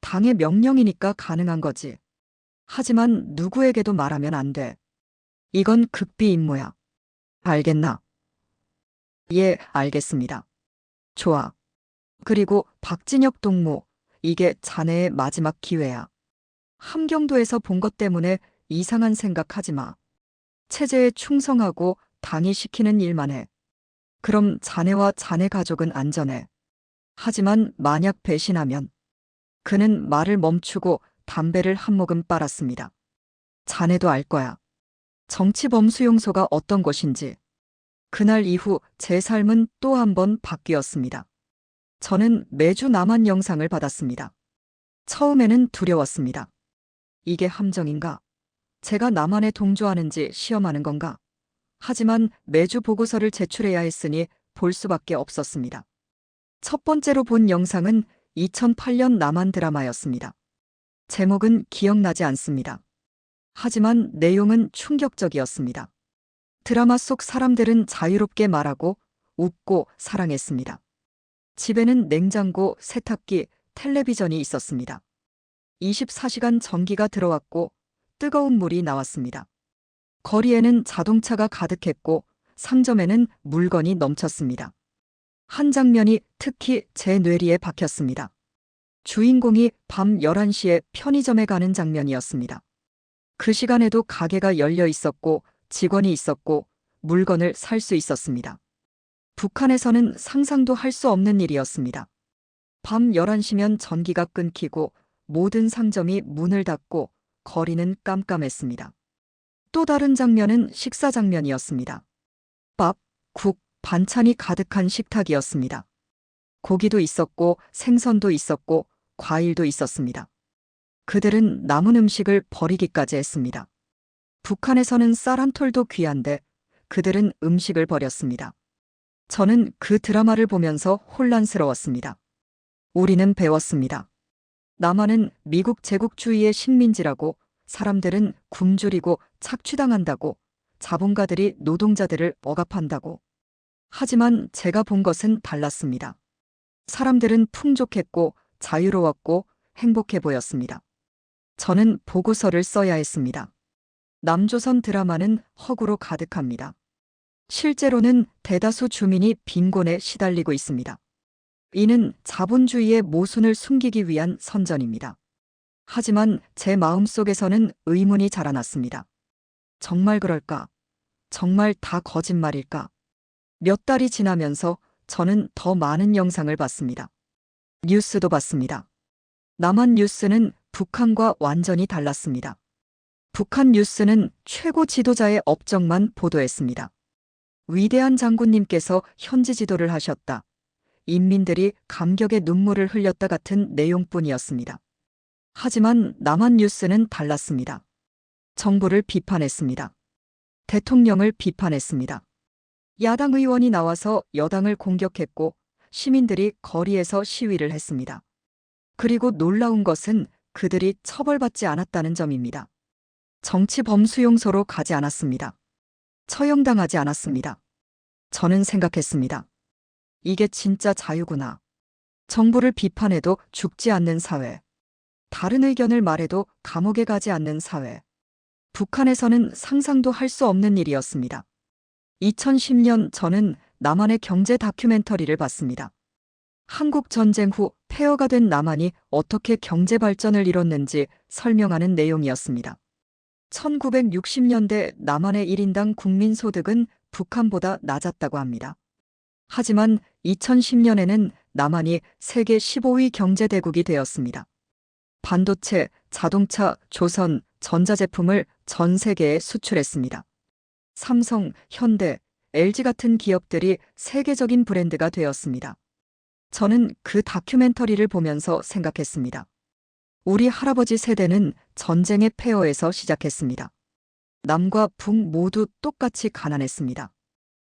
당의 명령이니까 가능한 거지. 하지만 누구에게도 말하면 안 돼. 이건 극비 임무야. 알겠나? 예, 알겠습니다. 좋아. 그리고 박진혁 동무, 이게 자네의 마지막 기회야. 함경도에서 본 것 때문에 이상한 생각하지 마. 체제에 충성하고 당이 시키는 일만 해. 그럼 자네와 자네 가족은 안전해. 하지만 만약 배신하면. 그는 말을 멈추고 담배를 한 모금 빨았습니다. 자네도 알 거야. 정치범수용소가 어떤 곳인지. 그날 이후 제 삶은 또 한 번 바뀌었습니다. 저는 매주 남한 영상을 받았습니다. 처음에는 두려웠습니다. 이게 함정인가? 제가 남한에 동조하는지 시험하는 건가? 하지만 매주 보고서를 제출해야 했으니 볼 수밖에 없었습니다. 첫 번째로 본 영상은 2008년 남한 드라마였습니다. 제목은 기억나지 않습니다. 하지만 내용은 충격적이었습니다. 드라마 속 사람들은 자유롭게 말하고 웃고 사랑했습니다. 집에는 냉장고, 세탁기, 텔레비전이 있었습니다. 24시간 전기가 들어왔고 뜨거운 물이 나왔습니다. 거리에는 자동차가 가득했고 상점에는 물건이 넘쳤습니다. 한 장면이 특히 제 뇌리에 박혔습니다. 주인공이 밤 11시에 편의점에 가는 장면이었습니다. 그 시간에도 가게가 열려 있었고 직원이 있었고 물건을 살 수 있었습니다. 북한에서는 상상도 할 수 없는 일이었습니다. 밤 11시면 전기가 끊기고 모든 상점이 문을 닫고 거리는 깜깜했습니다. 또 다른 장면은 식사 장면이었습니다. 밥, 국, 반찬이 가득한 식탁이었습니다. 고기도 있었고 생선도 있었고 과일도 있었습니다. 그들은 남은 음식을 버리기까지 했습니다. 북한에서는 쌀 한 톨도 귀한데 그들은 음식을 버렸습니다. 저는 그 드라마를 보면서 혼란스러웠습니다. 우리는 배웠습니다. 남한은 미국 제국주의의 식민지라고, 사람들은 굶주리고 착취당한다고, 자본가들이 노동자들을 억압한다고. 하지만 제가 본 것은 달랐습니다. 사람들은 풍족했고 자유로웠고 행복해 보였습니다. 저는 보고서를 써야 했습니다. 남조선 드라마는 허구로 가득합니다. 실제로는 대다수 주민이 빈곤에 시달리고 있습니다. 이는 자본주의의 모순을 숨기기 위한 선전입니다. 하지만 제 마음속에서는 의문이 자라났습니다. 정말 그럴까? 정말 다 거짓말일까? 몇 달이 지나면서 저는 더 많은 영상을 봤습니다. 뉴스도 봤습니다. 남한 뉴스는 북한과 완전히 달랐습니다. 북한 뉴스는 최고 지도자의 업적만 보도했습니다. 위대한 장군님께서 현지 지도를 하셨다. 인민들이 감격의 눈물을 흘렸다 같은 내용뿐이었습니다. 하지만 남한 뉴스는 달랐습니다. 정부를 비판했습니다. 대통령을 비판했습니다. 야당 의원이 나와서 여당을 공격했고 시민들이 거리에서 시위를 했습니다. 그리고 놀라운 것은 그들이 처벌받지 않았다는 점입니다. 정치 범수용소로 가지 않았습니다. 처형당하지 않았습니다. 저는 생각했습니다. 이게 진짜 자유구나. 정부를 비판해도 죽지 않는 사회. 다른 의견을 말해도 감옥에 가지 않는 사회. 북한에서는 상상도 할 수 없는 일이었습니다. 2010년 저는 남한의 경제 다큐멘터리를 봤습니다. 한국 전쟁 후 폐허가 된 남한이 어떻게 경제 발전을 이뤘는지 설명하는 내용이었습니다. 1960년대 남한의 1인당 국민소득은 북한보다 낮았다고 합니다. 하지만 2010년에는 남한이 세계 15위 경제대국이 되었습니다. 반도체, 자동차, 조선, 전자제품을 전 세계에 수출했습니다. 삼성, 현대, LG 같은 기업들이 세계적인 브랜드가 되었습니다. 저는 그 다큐멘터리를 보면서 생각했습니다. 우리 할아버지 세대는 전쟁의 폐허에서 시작했습니다. 남과 북 모두 똑같이 가난했습니다.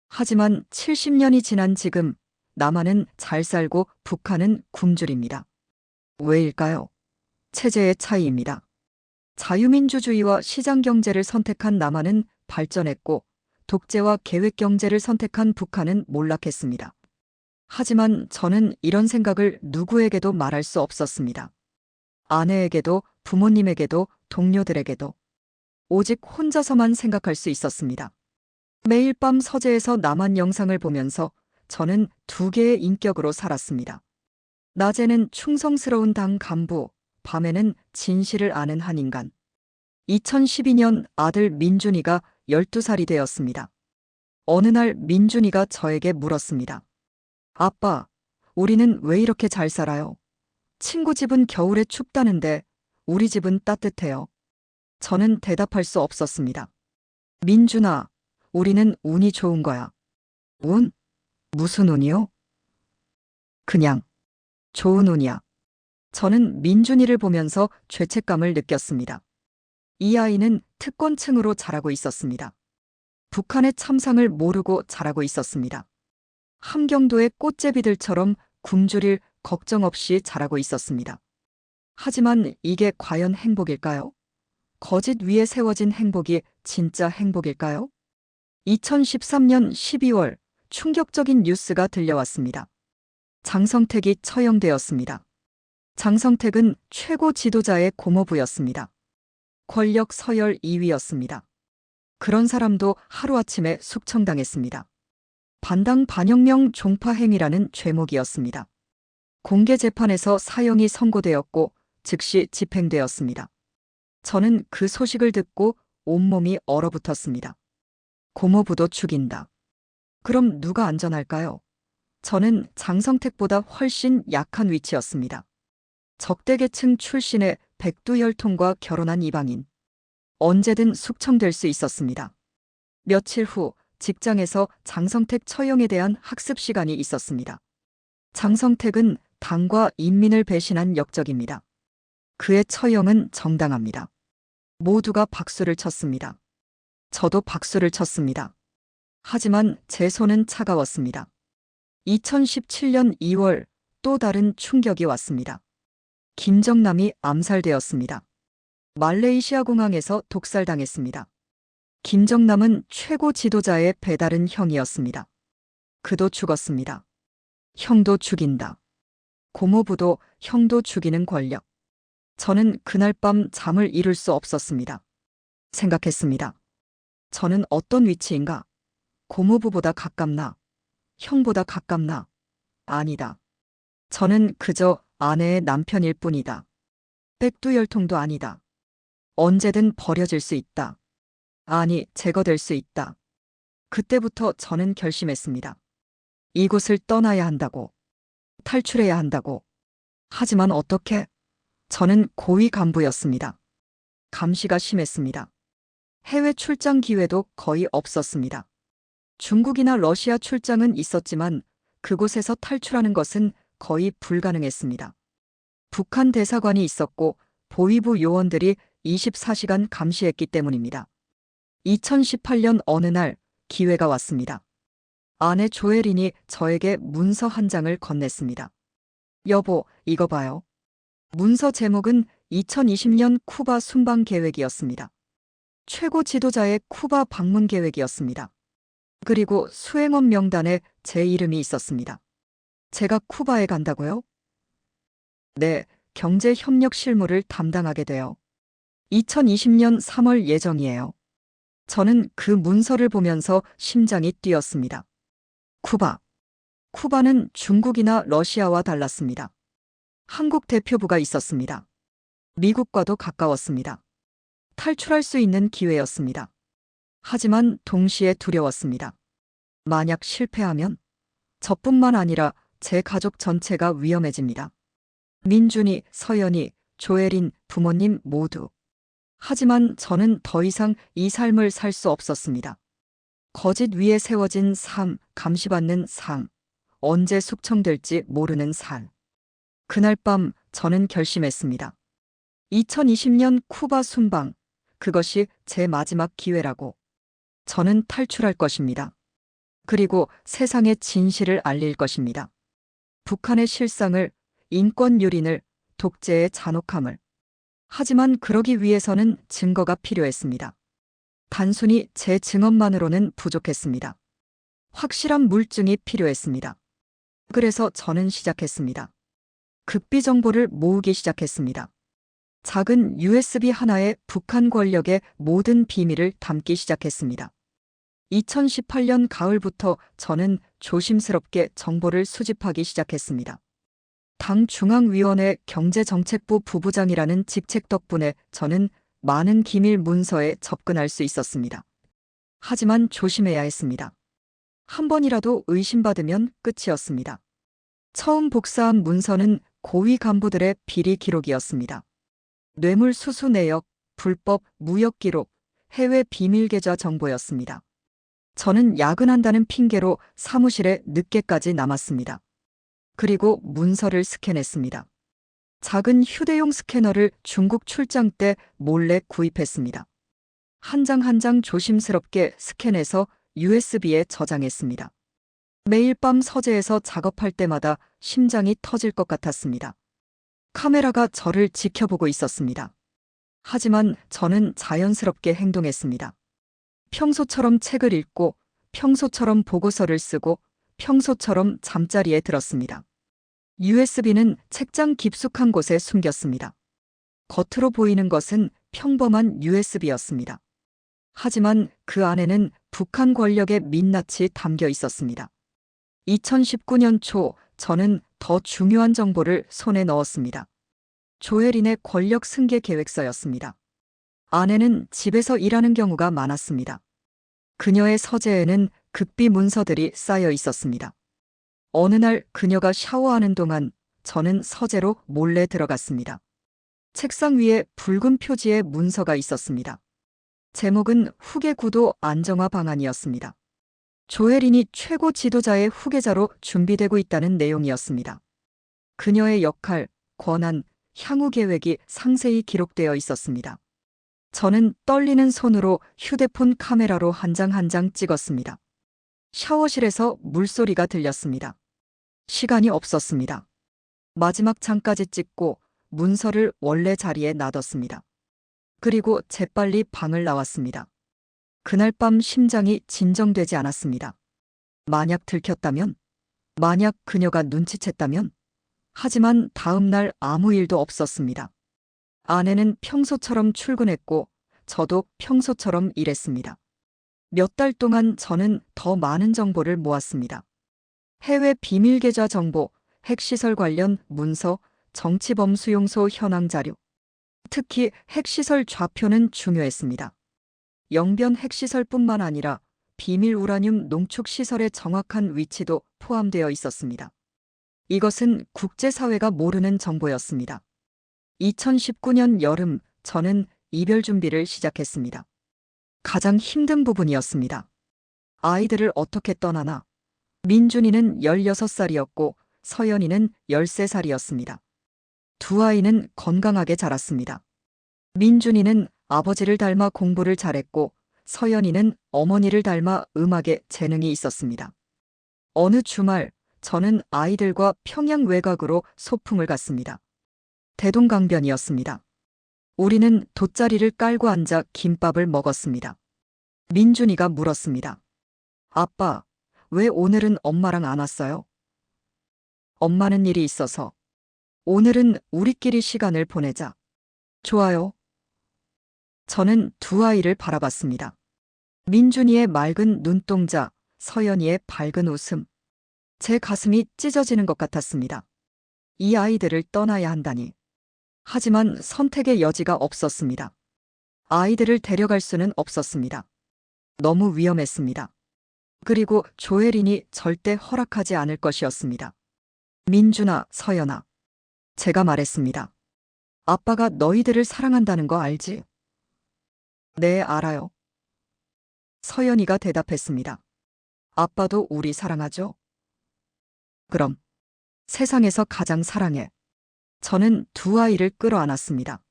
하지만 70년이 지난 지금 남한은 잘 살고 북한은 굶주립니다. 왜일까요? 체제의 차이입니다. 자유민주주의와 시장경제를 선택한 남한은 발전했고 독재와 계획경제를 선택한 북한은 몰락했습니다. 하지만 저는 이런 생각을 누구에게도 말할 수 없었습니다. 아내에게도 부모님에게도 동료들에게도 오직 혼자서만 생각할 수 있었습니다. 매일 밤 서재에서 남한 영상을 보면서 저는 두 개의 인격으로 살았습니다. 낮에는 충성스러운 당 간부, 밤에는 진실을 아는 한 인간. 2012년 아들 민준이가 12살이 되었습니다. 어느 날 민준이가 저에게 물었습니다. 아빠, 우리는 왜 이렇게 잘 살아요? 친구 집은 겨울에 춥다는데 우리 집은 따뜻해요. 저는 대답할 수 없었습니다. 민준아, 우리는 운이 좋은 거야. 운? 무슨 운이요? 그냥 좋은 운이야. 저는 민준이를 보면서 죄책감을 느꼈습니다. 이 아이는 특권층으로 자라고 있었습니다. 북한의 참상을 모르고 자라고 있었습니다. 함경도의 꽃제비들처럼 굶주릴 걱정 없이 자라고 있었습니다. 하지만 이게 과연 행복일까요? 거짓 위에 세워진 행복이 진짜 행복일까요? 2013년 12월 충격적인 뉴스가 들려왔습니다. 장성택이 처형되었습니다. 장성택은 최고 지도자의 고모부였습니다. 권력 서열 2위였습니다. 그런 사람도 하루아침에 숙청당했습니다. 반당 반혁명 종파 행위라는 죄목이었습니다. 공개 재판에서 사형이 선고되었고 즉시 집행되었습니다. 저는 그 소식을 듣고 온몸이 얼어붙었습니다. 고모부도 죽인다. 그럼 누가 안전할까요? 저는 장성택보다 훨씬 약한 위치였습니다. 적대계층 출신의 백두혈통과 결혼한 이방인. 언제든 숙청될 수 있었습니다. 며칠 후 직장에서 장성택 처형에 대한 학습 시간이 있었습니다. 장성택은 당과 인민을 배신한 역적입니다. 그의 처형은 정당합니다. 모두가 박수를 쳤습니다. 저도 박수를 쳤습니다. 하지만 제 손은 차가웠습니다. 2017년 2월 또 다른 충격이 왔습니다. 김정남이 암살되었습니다. 말레이시아 공항에서 독살당했습니다. 김정남은 최고 지도자의 배다른 형이었습니다. 그도 죽었습니다. 형도 죽인다. 고모부도 형도 죽이는 권력. 저는 그날 밤 잠을 이룰 수 없었습니다. 생각했습니다. 저는 어떤 위치인가? 고모부보다 가깝나? 형보다 가깝나? 아니다. 저는 그저 아내의 남편일 뿐이다. 백두혈통도 아니다. 언제든 버려질 수 있다. 아니, 제거될 수 있다. 그때부터 저는 결심했습니다. 이곳을 떠나야 한다고. 탈출해야 한다고. 하지만 어떻게? 저는 고위 간부였습니다. 감시가 심했습니다. 해외 출장 기회도 거의 없었습니다. 중국이나 러시아 출장은 있었지만 그곳에서 탈출하는 것은 거의 불가능했습니다. 북한 대사관이 있었고 보위부 요원들이 24시간 감시했기 때문입니다. 2018년 어느 날 기회가 왔습니다. 아내 조혜린이 저에게 문서 한 장을 건넸습니다. 여보, 이거 봐요. 문서 제목은 2020년 쿠바 순방 계획이었습니다. 최고 지도자의 쿠바 방문 계획이었습니다. 그리고 수행원 명단에 제 이름이 있었습니다. 제가 쿠바에 간다고요? 네, 경제협력 실무를 담당하게 돼요. 2020년 3월 예정이에요. 저는 그 문서를 보면서 심장이 뛰었습니다. 쿠바. 쿠바는 중국이나 러시아와 달랐습니다. 한국 대표부가 있었습니다. 미국과도 가까웠습니다. 탈출할 수 있는 기회였습니다. 하지만 동시에 두려웠습니다. 만약 실패하면 저뿐만 아니라 제 가족 전체가 위험해집니다. 민준이, 서연이, 조혜린, 부모님 모두. 하지만 저는 더 이상 이 삶을 살 수 없었습니다. 거짓 위에 세워진 삶, 감시받는 삶, 언제 숙청될지 모르는 삶. 그날 밤 저는 결심했습니다. 2020년 쿠바 순방, 그것이 제 마지막 기회라고. 저는 탈출할 것입니다. 그리고 세상에 진실을 알릴 것입니다. 북한의 실상을, 인권 유린을, 독재의 잔혹함을. 하지만 그러기 위해서는 증거가 필요했습니다. 단순히 제 증언만으로는 부족했습니다. 확실한 물증이 필요했습니다. 그래서 저는 시작했습니다. 극비 정보를 모으기 시작했습니다. 작은 USB 하나에 북한 권력의 모든 비밀을 담기 시작했습니다. 2018년 가을부터 저는 조심스럽게 정보를 수집하기 시작했습니다. 당 중앙위원회 경제정책부 부부장이라는 직책 덕분에 저는 많은 기밀 문서에 접근할 수 있었습니다. 하지만 조심해야 했습니다. 한 번이라도 의심받으면 끝이었습니다. 처음 복사한 문서는 고위 간부들의 비리 기록이었습니다. 뇌물수수 내역, 불법 무역 기록, 해외 비밀 계좌 정보였습니다. 저는 야근한다는 핑계로 사무실에 늦게까지 남았습니다. 그리고 문서를 스캔했습니다. 작은 휴대용 스캐너를 중국 출장 때 몰래 구입했습니다. 한 장 한 장 조심스럽게 스캔해서 USB에 저장했습니다. 매일 밤 서재에서 작업할 때마다 심장이 터질 것 같았습니다. 카메라가 저를 지켜보고 있었습니다. 하지만 저는 자연스럽게 행동했습니다. 평소처럼 책을 읽고, 평소처럼 보고서를 쓰고, 평소처럼 잠자리에 들었습니다. USB는 책장 깊숙한 곳에 숨겼습니다. 겉으로 보이는 것은 평범한 USB였습니다. 하지만 그 안에는 북한 권력의 민낯이 담겨 있었습니다. 2019년 초 저는 더 중요한 정보를 손에 넣었습니다. 조혜린의 권력 승계 계획서였습니다. 아내는 집에서 일하는 경우가 많았습니다. 그녀의 서재에는 극비 문서들이 쌓여 있었습니다. 어느 날 그녀가 샤워하는 동안 저는 서재로 몰래 들어갔습니다. 책상 위에 붉은 표지의 문서가 있었습니다. 제목은 후계 구도 안정화 방안이었습니다. 조혜린이 최고 지도자의 후계자로 준비되고 있다는 내용이었습니다. 그녀의 역할, 권한, 향후 계획이 상세히 기록되어 있었습니다. 저는 떨리는 손으로 휴대폰 카메라로 한 장 한 장 찍었습니다. 샤워실에서 물소리가 들렸습니다. 시간이 없었습니다. 마지막 장까지 찍고 문서를 원래 자리에 놔뒀습니다. 그리고 재빨리 방을 나왔습니다. 그날 밤 심장이 진정되지 않았습니다. 만약 들켰다면? 만약 그녀가 눈치챘다면? 하지만 다음 날 아무 일도 없었습니다. 아내는 평소처럼 출근했고 저도 평소처럼 일했습니다. 몇 달 동안 저는 더 많은 정보를 모았습니다. 해외 비밀 계좌 정보, 핵시설 관련 문서, 정치범 수용소 현황 자료. 특히 핵시설 좌표는 중요했습니다. 영변 핵시설뿐만 아니라 비밀 우라늄 농축 시설의 정확한 위치도 포함되어 있었습니다. 이것은 국제사회가 모르는 정보였습니다. 2019년 여름 저는 이별 준비를 시작했습니다. 가장 힘든 부분이었습니다. 아이들을 어떻게 떠나나. 민준이는 16살이었고 서연이는 13살이었습니다. 두 아이는 건강하게 자랐습니다. 민준이는 아버지를 닮아 공부를 잘했고 서연이는 어머니를 닮아 음악에 재능이 있었습니다. 어느 주말 저는 아이들과 평양 외곽으로 소풍을 갔습니다. 대동강변이었습니다. 우리는 돗자리를 깔고 앉아 김밥을 먹었습니다. 민준이가 물었습니다. 아빠, 왜 오늘은 엄마랑 안 왔어요? 엄마는 일이 있어서. 오늘은 우리끼리 시간을 보내자. 좋아요. 저는 두 아이를 바라봤습니다. 민준이의 맑은 눈동자, 서연이의 밝은 웃음. 제 가슴이 찢어지는 것 같았습니다. 이 아이들을 떠나야 한다니. 하지만 선택의 여지가 없었습니다. 아이들을 데려갈 수는 없었습니다. 너무 위험했습니다. 그리고 조혜린이 절대 허락하지 않을 것이었습니다. 민준아, 서연아. 제가 말했습니다. 아빠가 너희들을 사랑한다는 거 알지? 네, 알아요. 서연이가 대답했습니다. 아빠도 우리 사랑하죠? 그럼 세상에서 가장 사랑해. 저는 두 아이를 끌어안았습니다.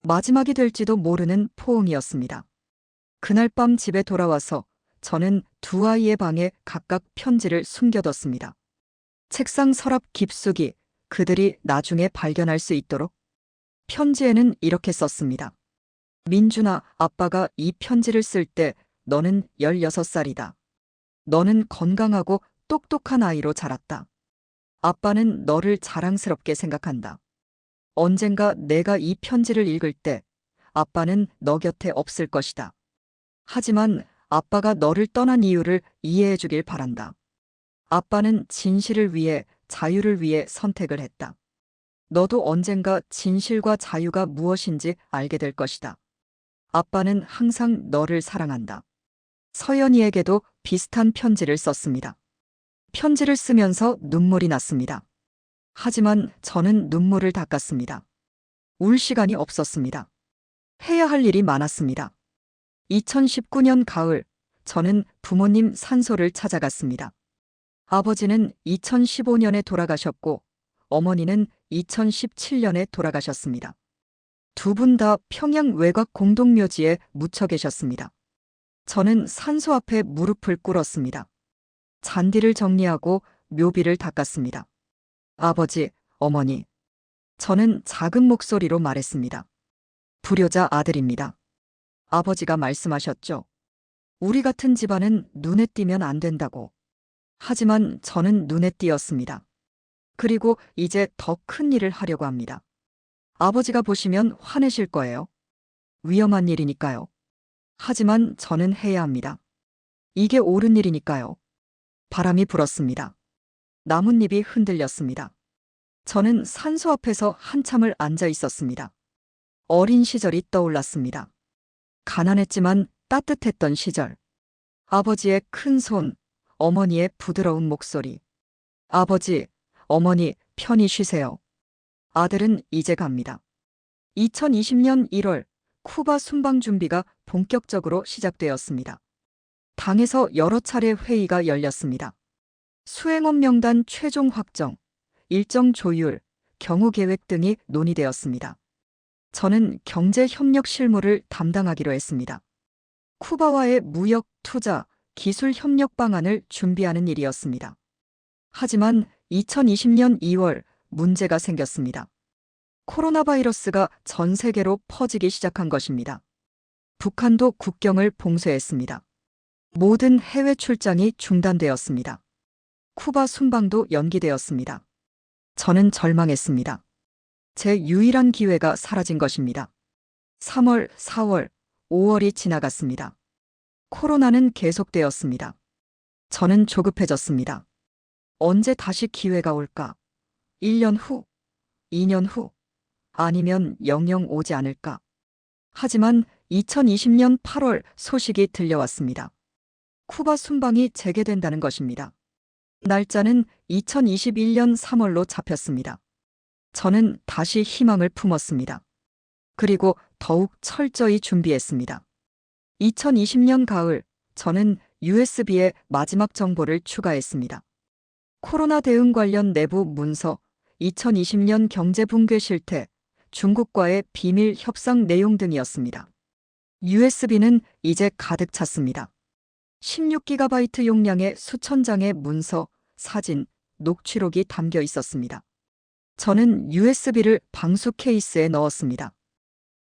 마지막이 될지도 모르는 포옹이었습니다. 그날 밤 집에 돌아와서 저는 두 아이의 방에 각각 편지를 숨겨뒀습니다. 책상 서랍 깊숙이 그들이 나중에 발견할 수 있도록. 편지에는 이렇게 썼습니다. 민준아, 아빠가 이 편지를 쓸 때 너는 16살이다. 너는 건강하고 똑똑한 아이로 자랐다. 아빠는 너를 자랑스럽게 생각한다. 언젠가 내가 이 편지를 읽을 때 아빠는 너 곁에 없을 것이다. 하지만 아빠가 너를 떠난 이유를 이해해 주길 바란다. 아빠는 진실을 위해, 자유를 위해 선택을 했다. 너도 언젠가 진실과 자유가 무엇인지 알게 될 것이다. 아빠는 항상 너를 사랑한다. 서연이에게도 비슷한 편지를 썼습니다. 편지를 쓰면서 눈물이 났습니다. 하지만 저는 눈물을 닦았습니다. 울 시간이 없었습니다. 해야 할 일이 많았습니다. 2019년 가을, 저는 부모님 산소를 찾아갔습니다. 아버지는 2015년에 돌아가셨고, 어머니는 2017년에 돌아가셨습니다. 두 분 다 평양 외곽 공동묘지에 묻혀 계셨습니다. 저는 산소 앞에 무릎을 꿇었습니다. 잔디를 정리하고 묘비를 닦았습니다. 아버지, 어머니. 저는 작은 목소리로 말했습니다. 불효자 아들입니다. 아버지가 말씀하셨죠. 우리 같은 집안은 눈에 띄면 안 된다고. 하지만 저는 눈에 띄었습니다. 그리고 이제 더 큰 일을 하려고 합니다. 아버지가 보시면 화내실 거예요. 위험한 일이니까요. 하지만 저는 해야 합니다. 이게 옳은 일이니까요. 바람이 불었습니다. 나뭇잎이 흔들렸습니다. 저는 산소 앞에서 한참을 앉아 있었습니다. 어린 시절이 떠올랐습니다. 가난했지만 따뜻했던 시절. 아버지의 큰 손, 어머니의 부드러운 목소리. 아버지, 어머니, 편히 쉬세요. 아들은 이제 갑니다. 2020년 1월, 쿠바 순방 준비가 본격적으로 시작되었습니다. 당에서 여러 차례 회의가 열렸습니다. 수행원 명단 최종 확정, 일정 조율, 경우 계획 등이 논의되었습니다. 저는 경제 협력 실무를 담당하기로 했습니다. 쿠바와의 무역, 투자, 기술 협력 방안을 준비하는 일이었습니다. 하지만 2020년 2월 문제가 생겼습니다. 코로나 바이러스가 전 세계로 퍼지기 시작한 것입니다. 북한도 국경을 봉쇄했습니다. 모든 해외 출장이 중단되었습니다. 쿠바 순방도 연기되었습니다. 저는 절망했습니다. 제 유일한 기회가 사라진 것입니다. 3월, 4월, 5월이 지나갔습니다. 코로나는 계속되었습니다. 저는 조급해졌습니다. 언제 다시 기회가 올까? 1년 후, 2년 후, 아니면 영영 오지 않을까? 하지만 2020년 8월 소식이 들려왔습니다. 쿠바 순방이 재개된다는 것입니다. 날짜는 2021년 3월로 잡혔습니다. 저는 다시 희망을 품었습니다. 그리고 더욱 철저히 준비했습니다. 2020년 가을, 저는 USB에 마지막 정보를 추가했습니다. 코로나 대응 관련 내부 문서, 2020년 경제 붕괴 실태, 중국과의 비밀 협상 내용 등이었습니다. USB는 이제 가득 찼습니다. 16GB 용량의 수천 장의 문서, 사진, 녹취록이 담겨 있었습니다. 저는 USB를 방수 케이스에 넣었습니다.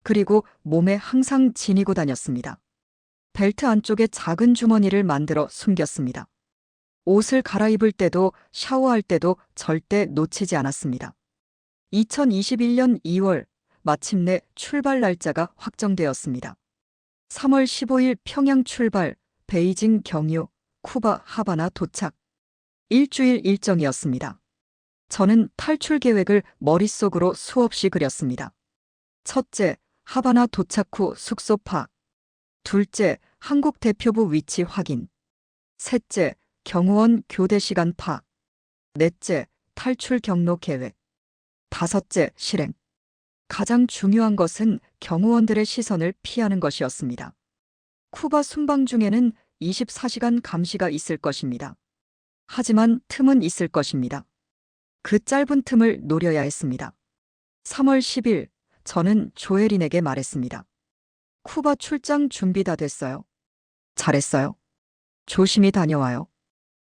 그리고 몸에 항상 지니고 다녔습니다. 벨트 안쪽에 작은 주머니를 만들어 숨겼습니다. 옷을 갈아입을 때도 샤워할 때도 절대 놓치지 않았습니다. 2021년 2월, 마침내 출발 날짜가 확정되었습니다. 3월 15일 평양 출발, 베이징 경유, 쿠바 하바나 도착. 일주일 일정이었습니다. 저는 탈출 계획을 머릿속으로 수없이 그렸습니다. 첫째, 하바나 도착 후 숙소 파악. 둘째, 한국 대표부 위치 확인. 셋째, 경호원 교대 시간 파악. 넷째, 탈출 경로 계획. 다섯째, 실행. 가장 중요한 것은 경호원들의 시선을 피하는 것이었습니다. 쿠바 순방 중에는 24시간 감시가 있을 것입니다. 하지만 틈은 있을 것입니다. 그 짧은 틈을 노려야 했습니다. 3월 10일, 저는 조에린에게 말했습니다. 쿠바 출장 준비 다 됐어요. 잘했어요. 조심히 다녀와요.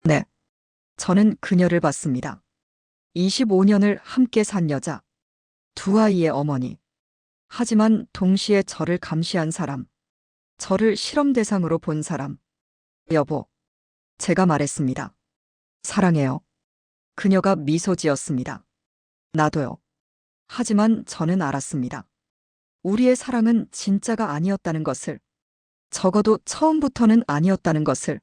네. 저는 그녀를 봤습니다. 25년을 함께 산 여자. 두 아이의 어머니. 하지만 동시에 저를 감시한 사람. 저를 실험 대상으로 본 사람. 여보. 제가 말했습니다. 사랑해요. 그녀가 미소 지었습니다. 나도요. 하지만 저는 알았습니다. 우리의 사랑은 진짜가 아니었다는 것을. 적어도 처음부터는 아니었다는 것을.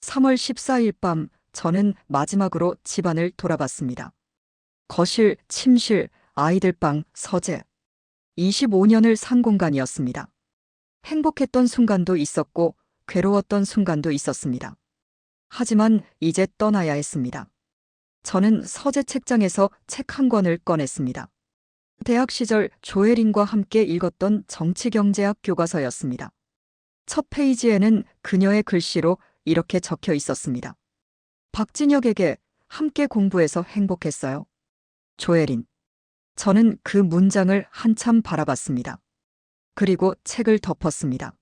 3월 14일 밤, 저는 마지막으로 집안을 돌아봤습니다. 거실, 침실, 아이들 방, 서재. 25년을 산 공간이었습니다. 행복했던 순간도 있었고, 괴로웠던 순간도 있었습니다. 하지만 이제 떠나야 했습니다. 저는 서재 책장에서 책 한 권을 꺼냈습니다. 대학 시절 조혜린과 함께 읽었던 정치경제학 교과서였습니다. 첫 페이지에는 그녀의 글씨로 이렇게 적혀 있었습니다. 박진혁에게 함께 공부해서 행복했어요. 조혜린. 저는 그 문장을 한참 바라봤습니다. 그리고 책을 덮었습니다.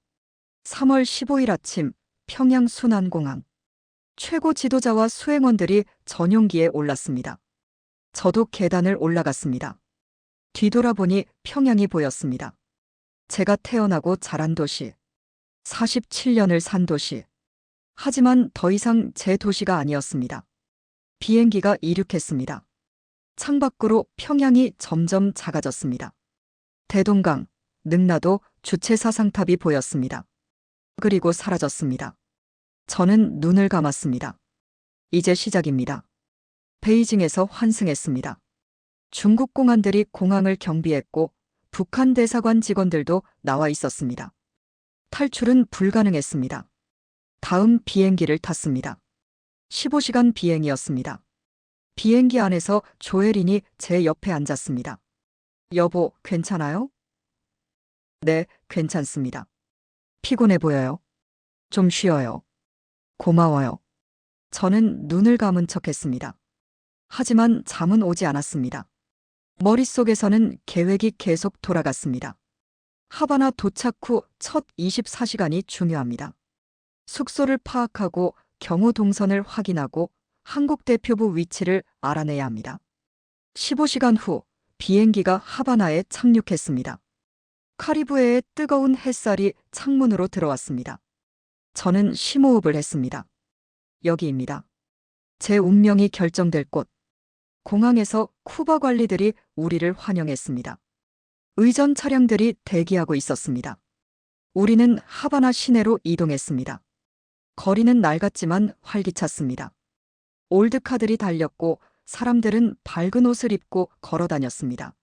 3월 15일 아침, 평양 순안공항. 최고 지도자와 수행원들이 전용기에 올랐습니다. 저도 계단을 올라갔습니다. 뒤돌아보니 평양이 보였습니다. 제가 태어나고 자란 도시. 47년을 산 도시. 하지만 더 이상 제 도시가 아니었습니다. 비행기가 이륙했습니다. 창밖으로 평양이 점점 작아졌습니다. 대동강, 능라도, 주체사상탑이 보였습니다. 그리고 사라졌습니다. 저는 눈을 감았습니다. 이제 시작입니다. 베이징에서 환승했습니다. 중국 공안들이 공항을 경비했고 북한 대사관 직원들도 나와 있었습니다. 탈출은 불가능했습니다. 다음 비행기를 탔습니다. 15시간 비행이었습니다. 비행기 안에서 조혜린이 제 옆에 앉았습니다. 여보, 괜찮아요? 네, 괜찮습니다. 피곤해 보여요. 좀 쉬어요. 고마워요. 저는 눈을 감은 척했습니다. 하지만 잠은 오지 않았습니다. 머릿속에서는 계획이 계속 돌아갔습니다. 하바나 도착 후 첫 24시간이 중요합니다. 숙소를 파악하고 경호 동선을 확인하고 한국 대표부 위치를 알아내야 합니다. 15시간 후 비행기가 하바나에 착륙했습니다. 카리브해의 뜨거운 햇살이 창문으로 들어왔습니다. 저는 심호흡을 했습니다. 여기입니다. 제 운명이 결정될 곳. 공항에서 쿠바 관리들이 우리를 환영했습니다. 의전 차량들이 대기하고 있었습니다. 우리는 하바나 시내로 이동했습니다. 거리는 낡았지만 활기찼습니다. 올드카들이 달렸고 사람들은 밝은 옷을 입고 걸어 다녔습니다.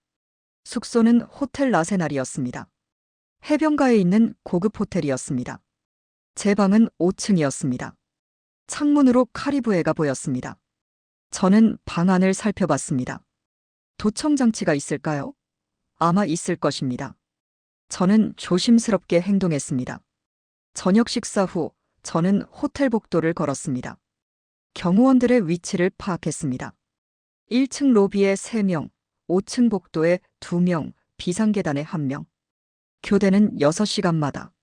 숙소는 호텔 라세날이었습니다. 해변가에 있는 고급 호텔이었습니다. 제 방은 5층이었습니다. 창문으로 카리브해가 보였습니다. 저는 방 안을 살펴봤습니다. 도청 장치가 있을까요? 아마 있을 것입니다. 저는 조심스럽게 행동했습니다. 저녁 식사 후 저는 호텔 복도를 걸었습니다. 경호원들의 위치를 파악했습니다. 1층 로비에 3명, 5층 복도에 2명, 비상계단에 1명. 교대는 6시간마다.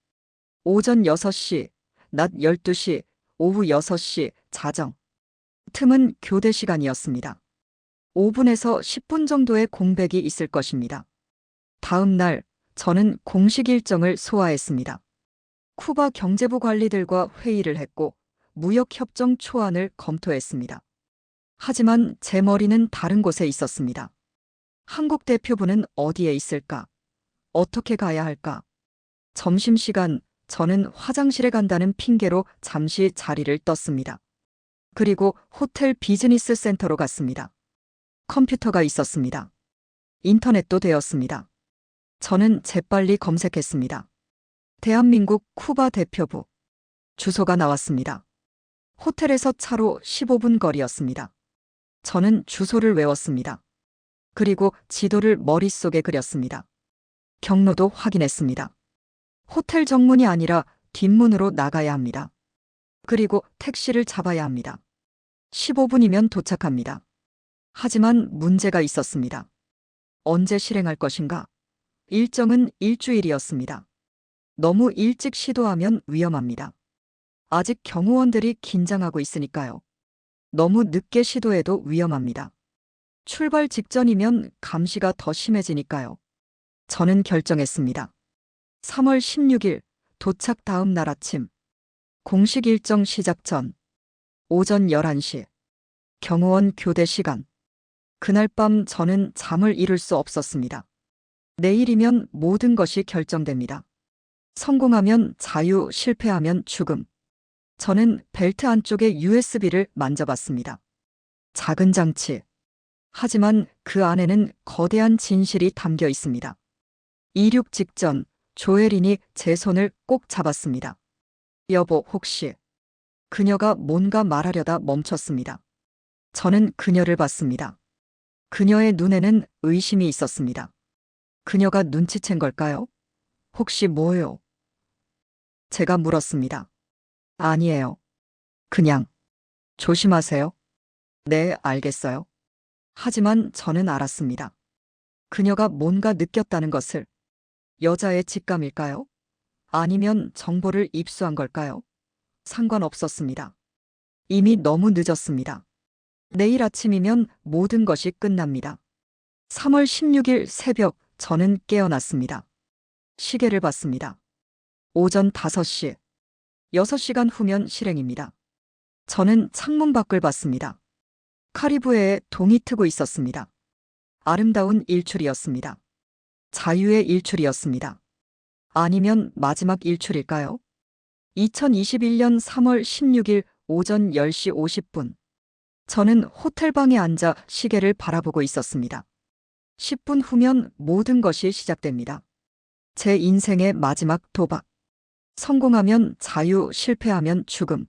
오전 6시, 낮 12시, 오후 6시, 자정. 틈은 교대 시간이었습니다. 5분에서 10분 정도의 공백이 있을 것입니다. 다음 날, 저는 공식 일정을 소화했습니다. 쿠바 경제부 관리들과 회의를 했고, 무역협정 초안을 검토했습니다. 하지만 제 머리는 다른 곳에 있었습니다. 한국 대표부는 어디에 있을까? 어떻게 가야 할까? 점심시간, 저는 화장실에 간다는 핑계로 잠시 자리를 떴습니다. 그리고 호텔 비즈니스 센터로 갔습니다. 컴퓨터가 있었습니다. 인터넷도 되었습니다. 저는 재빨리 검색했습니다. 대한민국 쿠바 대표부. 주소가 나왔습니다. 호텔에서 차로 15분 거리였습니다. 저는 주소를 외웠습니다. 그리고 지도를 머릿속에 그렸습니다. 경로도 확인했습니다. 호텔 정문이 아니라 뒷문으로 나가야 합니다. 그리고 택시를 잡아야 합니다. 15분이면 도착합니다. 하지만 문제가 있었습니다. 언제 실행할 것인가? 일정은 일주일이었습니다. 너무 일찍 시도하면 위험합니다. 아직 경호원들이 긴장하고 있으니까요. 너무 늦게 시도해도 위험합니다. 출발 직전이면 감시가 더 심해지니까요. 저는 결정했습니다. 3월 16일 도착 다음 날 아침. 공식 일정 시작 전. 오전 11시. 경호원 교대 시간. 그날 밤 저는 잠을 이룰 수 없었습니다. 내일이면 모든 것이 결정됩니다. 성공하면 자유, 실패하면 죽음. 저는 벨트 안쪽의 USB를 만져봤습니다. 작은 장치. 하지만 그 안에는 거대한 진실이 담겨 있습니다. 이륙 직전 조혜린이 제 손을 꼭 잡았습니다. 여보, 혹시. 그녀가 뭔가 말하려다 멈췄습니다. 저는 그녀를 봤습니다. 그녀의 눈에는 의심이 있었습니다. 그녀가 눈치챈 걸까요? 혹시 뭐요? 제가 물었습니다. 아니에요. 그냥. 조심하세요. 네, 알겠어요. 하지만 저는 알았습니다. 그녀가 뭔가 느꼈다는 것을. 여자의 직감일까요? 아니면 정보를 입수한 걸까요? 상관없었습니다. 이미 너무 늦었습니다. 내일 아침이면 모든 것이 끝납니다. 3월 16일 새벽 저는 깨어났습니다. 시계를 봤습니다. 오전 5시. 6시간 후면 실행입니다. 저는 창문 밖을 봤습니다. 카리브해에 동이 트고 있었습니다. 아름다운 일출이었습니다. 자유의 일출이었습니다. 아니면 마지막 일출일까요? 2021년 3월 16일 오전 10시 50분. 저는 호텔방에 앉아 시계를 바라보고 있었습니다. 10분 후면 모든 것이 시작됩니다. 제 인생의 마지막 도박. 성공하면 자유, 실패하면 죽음.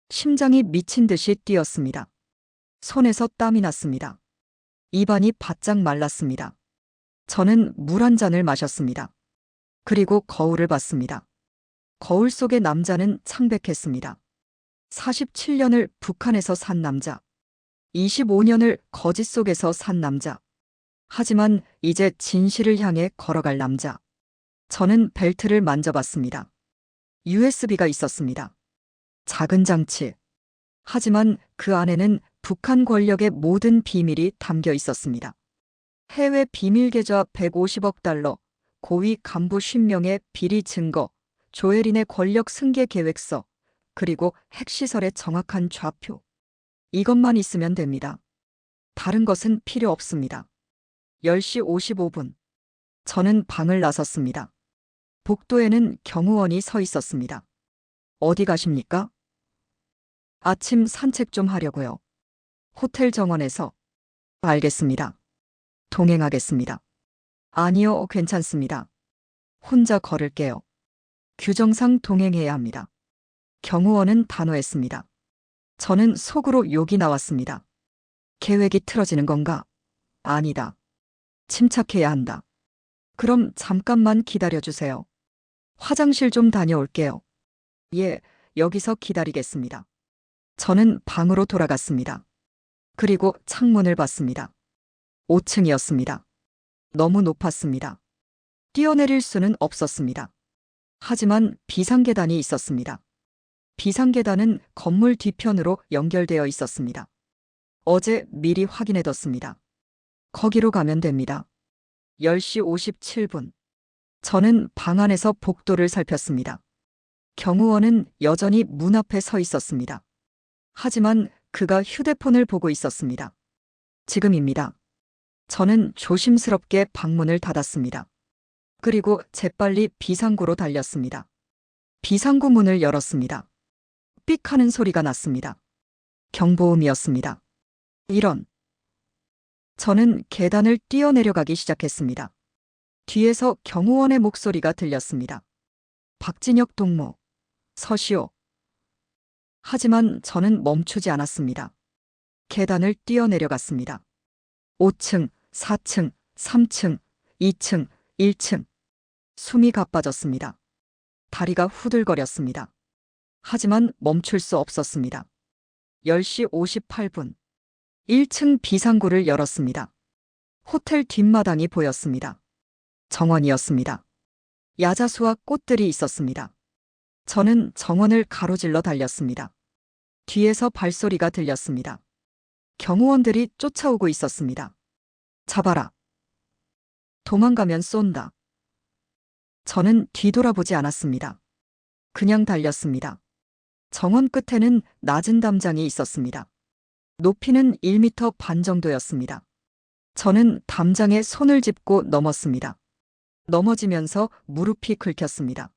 심장이 미친 듯이 뛰었습니다. 손에서 땀이 났습니다. 입안이 바짝 말랐습니다. 저는 물 한 잔을 마셨습니다. 그리고 거울을 봤습니다. 거울 속의 남자는 창백했습니다. 47년을 북한에서 산 남자. 25년을 거짓 속에서 산 남자. 하지만 이제 진실을 향해 걸어갈 남자. 저는 벨트를 만져봤습니다. USB가 있었습니다. 작은 장치. 하지만 그 안에는 북한 권력의 모든 비밀이 담겨 있었습니다. 해외 비밀 계좌 150억 달러, 고위 간부 50명의 비리 증거, 조혜린의 권력 승계 계획서, 그리고 핵시설의 정확한 좌표. 이것만 있으면 됩니다. 다른 것은 필요 없습니다. 10시 55분. 저는 방을 나섰습니다. 복도에는 경호원이 서 있었습니다. 어디 가십니까? 아침 산책 좀 하려고요. 호텔 정원에서. 알겠습니다. 동행하겠습니다. 아니요, 괜찮습니다. 혼자 걸을게요. 규정상 동행해야 합니다. 경호원은 단호했습니다. 저는 속으로 욕이 나왔습니다. 계획이 틀어지는 건가? 아니다. 침착해야 한다. 그럼 잠깐만 기다려주세요. 화장실 좀 다녀올게요. 예, 여기서 기다리겠습니다. 저는 방으로 돌아갔습니다. 그리고 창문을 봤습니다. 5층이었습니다. 너무 높았습니다. 뛰어내릴 수는 없었습니다. 하지만 비상계단이 있었습니다. 비상계단은 건물 뒤편으로 연결되어 있었습니다. 어제 미리 확인해뒀습니다. 거기로 가면 됩니다. 10시 57분. 저는 방 안에서 복도를 살폈습니다. 경호원은 여전히 문 앞에 서 있었습니다. 하지만 그가 휴대폰을 보고 있었습니다. 지금입니다. 저는 조심스럽게 방문을 닫았습니다. 그리고 재빨리 비상구로 달렸습니다. 비상구 문을 열었습니다. 삑 하는 소리가 났습니다. 경보음이었습니다. 이런. 저는 계단을 뛰어내려가기 시작했습니다. 뒤에서 경호원의 목소리가 들렸습니다. 박진혁 동무, 서시오. 하지만 저는 멈추지 않았습니다. 계단을 뛰어내려갔습니다. 5층, 4층, 3층, 2층, 1층. 숨이 가빠졌습니다. 다리가 후들거렸습니다. 하지만 멈출 수 없었습니다. 10시 58분. 1층 비상구를 열었습니다. 호텔 뒷마당이 보였습니다. 정원이었습니다. 야자수와 꽃들이 있었습니다. 저는 정원을 가로질러 달렸습니다. 뒤에서 발소리가 들렸습니다. 경호원들이 쫓아오고 있었습니다. 잡아라. 도망가면 쏜다. 저는 뒤돌아보지 않았습니다. 그냥 달렸습니다. 정원 끝에는 낮은 담장이 있었습니다. 높이는 1m 반 정도였습니다. 저는 담장에 손을 짚고 넘었습니다. 넘어지면서 무릎이 긁혔습니다.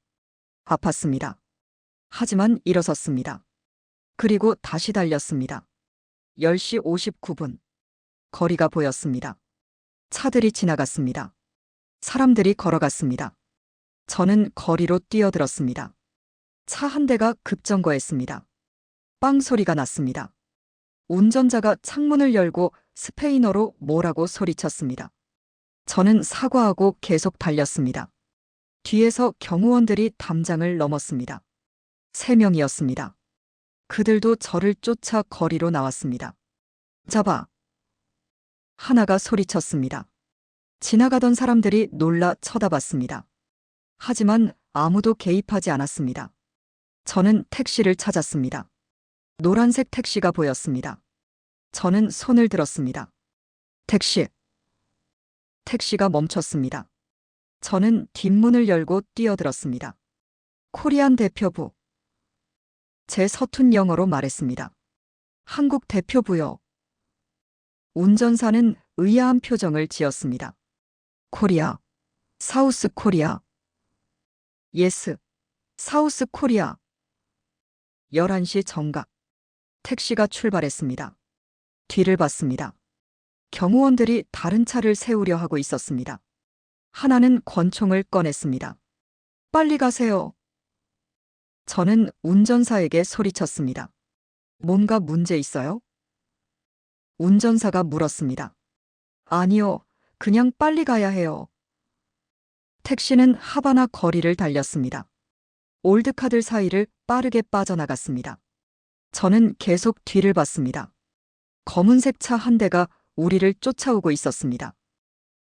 아팠습니다. 하지만 일어섰습니다. 그리고 다시 달렸습니다. 10시 59분. 거리가 보였습니다. 차들이 지나갔습니다. 사람들이 걸어갔습니다. 저는 거리로 뛰어들었습니다. 차 한 대가 급정거했습니다. 빵 소리가 났습니다. 운전자가 창문을 열고 스페인어로 뭐라고 소리쳤습니다. 저는 사과하고 계속 달렸습니다. 뒤에서 경호원들이 담장을 넘었습니다. 3명이었습니다. 그들도 저를 쫓아 거리로 나왔습니다. 잡아! 하나가 소리쳤습니다. 지나가던 사람들이 놀라 쳐다봤습니다. 하지만 아무도 개입하지 않았습니다. 저는 택시를 찾았습니다. 노란색 택시가 보였습니다. 저는 손을 들었습니다. 택시. 택시가 멈췄습니다. 저는 뒷문을 열고 뛰어들었습니다. 코리안 대표부. 제 서툰 영어로 말했습니다. 한국 대표부요. 운전사는 의아한 표정을 지었습니다. 코리아. 사우스 코리아. 예스. 사우스 코리아. 11시 정각. 택시가 출발했습니다. 뒤를 봤습니다. 경호원들이 다른 차를 세우려 하고 있었습니다. 하나는 권총을 꺼냈습니다. 빨리 가세요. 저는 운전사에게 소리쳤습니다. 뭔가 문제 있어요? 운전사가 물었습니다. 아니요, 그냥 빨리 가야 해요. 택시는 하바나 거리를 달렸습니다. 올드카들 사이를 빠르게 빠져나갔습니다. 저는 계속 뒤를 봤습니다. 검은색 차 한 대가 우리를 쫓아오고 있었습니다.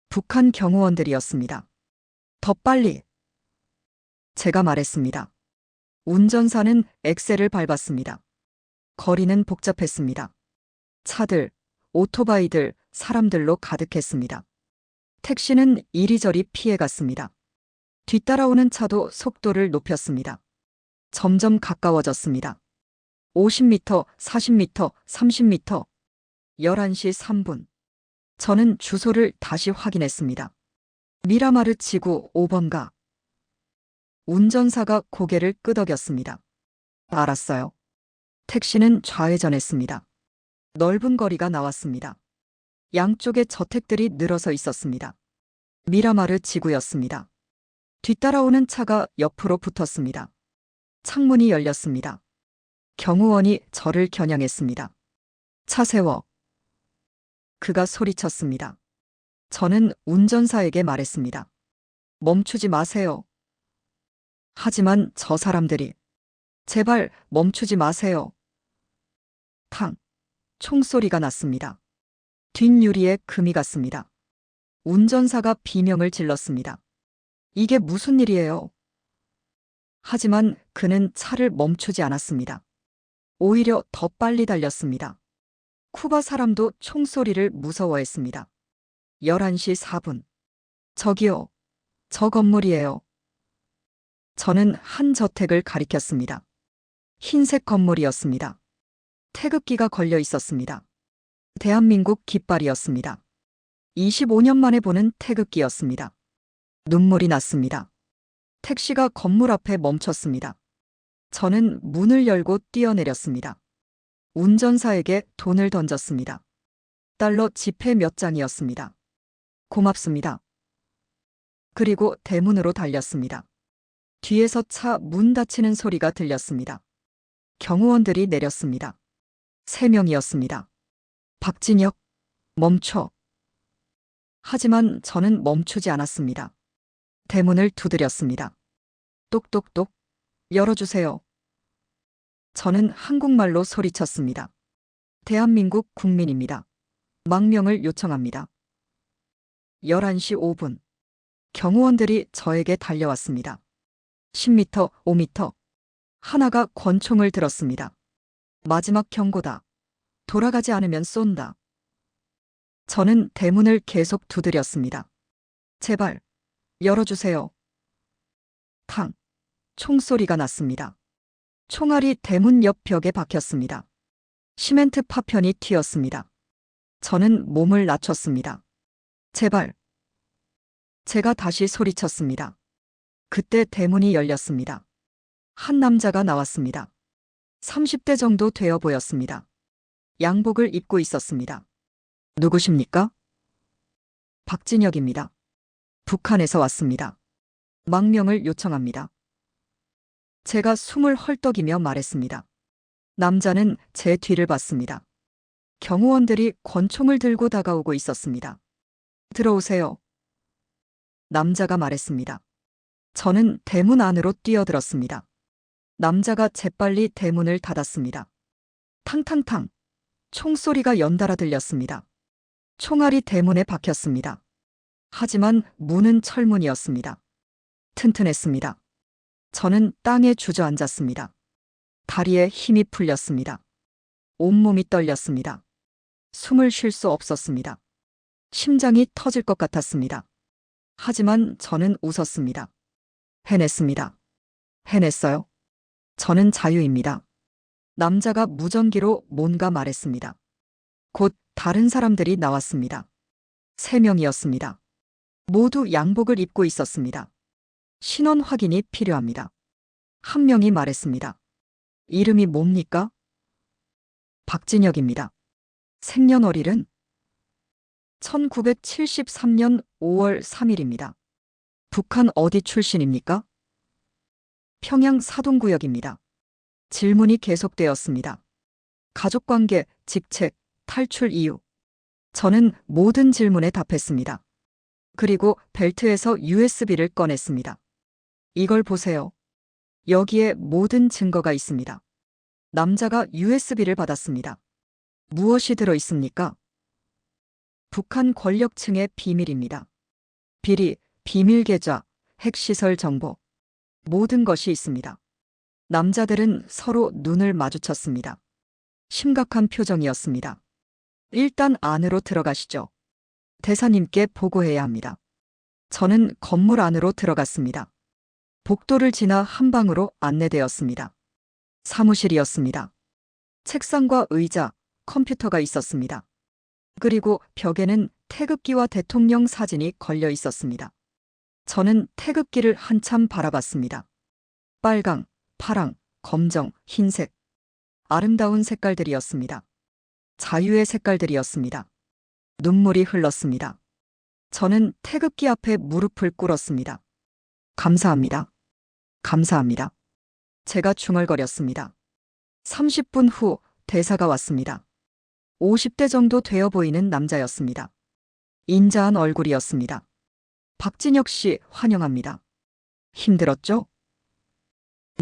북한 경호원들이었습니다. 더 빨리! 제가 말했습니다. 운전사는 엑셀을 밟았습니다. 거리는 복잡했습니다. 차들, 오토바이들, 사람들로 가득했습니다. 택시는 이리저리 피해갔습니다. 뒤따라오는 차도 속도를 높였습니다. 점점 가까워졌습니다. 50m, 40m, 30m. 11시 3분. 저는 주소를 다시 확인했습니다. 미라마르 지구 5번가. 운전사가 고개를 끄덕였습니다. 알았어요. 택시는 좌회전했습니다. 넓은 거리가 나왔습니다. 양쪽에 저택들이 늘어서 있었습니다. 미라마르 지구였습니다. 뒤따라오는 차가 옆으로 붙었습니다. 창문이 열렸습니다. 경호원이 저를 겨냥했습니다. 차 세워. 그가 소리쳤습니다. 저는 운전사에게 말했습니다. 멈추지 마세요. 하지만 저 사람들이 제발 멈추지 마세요. 탕. 총소리가 났습니다. 뒷유리에 금이 갔습니다. 운전사가 비명을 질렀습니다. 이게 무슨 일이에요? 하지만 그는 차를 멈추지 않았습니다. 오히려 더 빨리 달렸습니다. 쿠바 사람도 총소리를 무서워했습니다. 11시 4분. 저기요. 저 건물이에요. 저는 한 저택을 가리켰습니다. 흰색 건물이었습니다. 태극기가 걸려 있었습니다. 대한민국 깃발이었습니다. 25년 만에 보는 태극기였습니다. 눈물이 났습니다. 택시가 건물 앞에 멈췄습니다. 저는 문을 열고 뛰어내렸습니다. 운전사에게 돈을 던졌습니다. 달러 지폐 몇 장이었습니다. 고맙습니다. 그리고 대문으로 달렸습니다. 뒤에서 차 문 닫히는 소리가 들렸습니다. 경호원들이 내렸습니다. 3명이었습니다. 박진혁, 멈춰. 하지만 저는 멈추지 않았습니다. 대문을 두드렸습니다. 똑똑똑, 열어주세요. 저는 한국말로 소리쳤습니다. 대한민국 국민입니다. 망명을 요청합니다. 11시 5분. 경호원들이 저에게 달려왔습니다. 10m, 5m. 하나가 권총을 들었습니다. 마지막 경고다. 돌아가지 않으면 쏜다. 저는 대문을 계속 두드렸습니다. 제발, 열어주세요. 탕. 총소리가 났습니다. 총알이 대문 옆 벽에 박혔습니다. 시멘트 파편이 튀었습니다. 저는 몸을 낮췄습니다. 제발. 제가 다시 소리쳤습니다. 그때 대문이 열렸습니다. 한 남자가 나왔습니다. 30대 정도 되어 보였습니다. 양복을 입고 있었습니다. 누구십니까? 박진혁입니다. 북한에서 왔습니다. 망명을 요청합니다. 제가 숨을 헐떡이며 말했습니다. 남자는 제 뒤를 봤습니다. 경호원들이 권총을 들고 다가오고 있었습니다. 들어오세요. 남자가 말했습니다. 저는 대문 안으로 뛰어들었습니다. 남자가 재빨리 대문을 닫았습니다. 탕탕탕. 총소리가 연달아 들렸습니다. 총알이 대문에 박혔습니다. 하지만 문은 철문이었습니다. 튼튼했습니다. 저는 땅에 주저앉았습니다. 다리에 힘이 풀렸습니다. 온몸이 떨렸습니다. 숨을 쉴 수 없었습니다. 심장이 터질 것 같았습니다. 하지만 저는 웃었습니다. 해냈습니다. 해냈어요. 저는 자유입니다. 남자가 무전기로 뭔가 말했습니다. 곧 다른 사람들이 나왔습니다. 3명이었습니다. 모두 양복을 입고 있었습니다. 신원 확인이 필요합니다. 한 명이 말했습니다. 이름이 뭡니까? 박진혁입니다. 생년월일은 1973년 5월 3일입니다. 북한 어디 출신입니까? 평양 사동구역입니다. 질문이 계속되었습니다. 가족관계, 직책, 탈출 이유. 저는 모든 질문에 답했습니다. 그리고 벨트에서 USB를 꺼냈습니다. 이걸 보세요. 여기에 모든 증거가 있습니다. 남자가 USB를 받았습니다. 무엇이 들어 있습니까? 북한 권력층의 비밀입니다. 비리, 비밀 계좌, 핵시설 정보. 모든 것이 있습니다. 남자들은 서로 눈을 마주쳤습니다. 심각한 표정이었습니다. 일단 안으로 들어가시죠. 대사님께 보고해야 합니다. 저는 건물 안으로 들어갔습니다. 복도를 지나 한 방으로 안내되었습니다. 사무실이었습니다. 책상과 의자, 컴퓨터가 있었습니다. 그리고 벽에는 태극기와 대통령 사진이 걸려 있었습니다. 저는 태극기를 한참 바라봤습니다. 빨강, 파랑, 검정, 흰색. 아름다운 색깔들이었습니다. 자유의 색깔들이었습니다. 눈물이 흘렀습니다. 저는 태극기 앞에 무릎을 꿇었습니다. 감사합니다. 감사합니다. 제가 중얼거렸습니다. 30분 후 대사가 왔습니다. 50대 정도 되어 보이는 남자였습니다. 인자한 얼굴이었습니다. 박진혁 씨 환영합니다. 힘들었죠?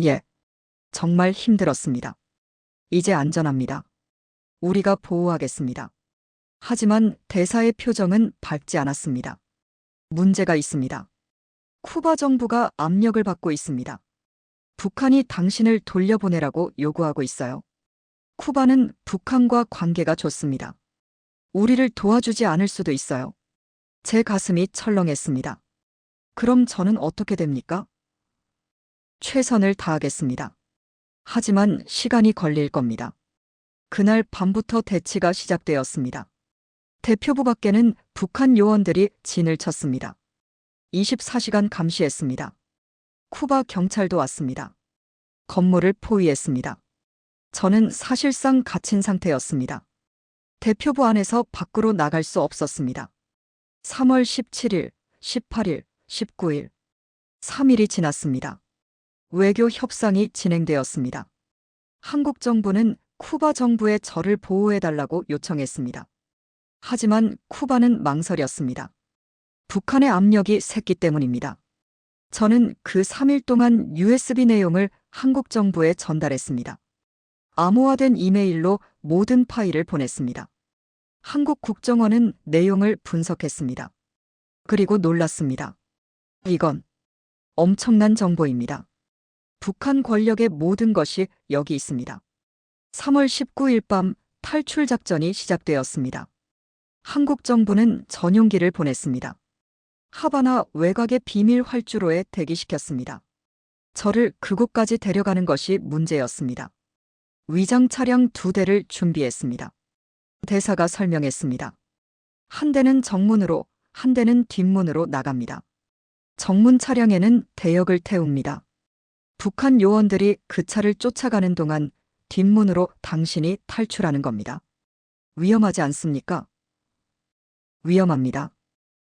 예, 정말 힘들었습니다. 이제 안전합니다. 우리가 보호하겠습니다. 하지만 대사의 표정은 밝지 않았습니다. 문제가 있습니다. 쿠바 정부가 압력을 받고 있습니다. 북한이 당신을 돌려보내라고 요구하고 있어요. 쿠바는 북한과 관계가 좋습니다. 우리를 도와주지 않을 수도 있어요. 제 가슴이 철렁했습니다. 그럼 저는 어떻게 됩니까? 최선을 다하겠습니다. 하지만 시간이 걸릴 겁니다. 그날 밤부터 대치가 시작되었습니다. 대표부 밖에는 북한 요원들이 진을 쳤습니다. 24시간 감시했습니다. 쿠바 경찰도 왔습니다. 건물을 포위했습니다. 저는 사실상 갇힌 상태였습니다. 대표부 안에서 밖으로 나갈 수 없었습니다. 3월 17일, 18일, 19일, 3일이 지났습니다. 외교 협상이 진행되었습니다. 한국 정부는 쿠바 정부에 저를 보호해달라고 요청했습니다. 하지만 쿠바는 망설였습니다. 북한의 압력이 셌기 때문입니다. 저는 그 3일 동안 USB 내용을 한국 정부에 전달했습니다. 암호화된 이메일로 모든 파일을 보냈습니다. 한국 국정원은 내용을 분석했습니다. 그리고 놀랐습니다. 이건 엄청난 정보입니다. 북한 권력의 모든 것이 여기 있습니다. 3월 19일 밤 탈출 작전이 시작되었습니다. 한국 정부는 전용기를 보냈습니다. 하바나 외곽의 비밀 활주로에 대기시켰습니다. 저를 그곳까지 데려가는 것이 문제였습니다. 위장 차량 2대를 준비했습니다. 대사가 설명했습니다. 한 대는 정문으로, 한 대는 뒷문으로 나갑니다. 정문 차량에는 대역을 태웁니다. 북한 요원들이 그 차를 쫓아가는 동안 뒷문으로 당신이 탈출하는 겁니다. 위험하지 않습니까? 위험합니다.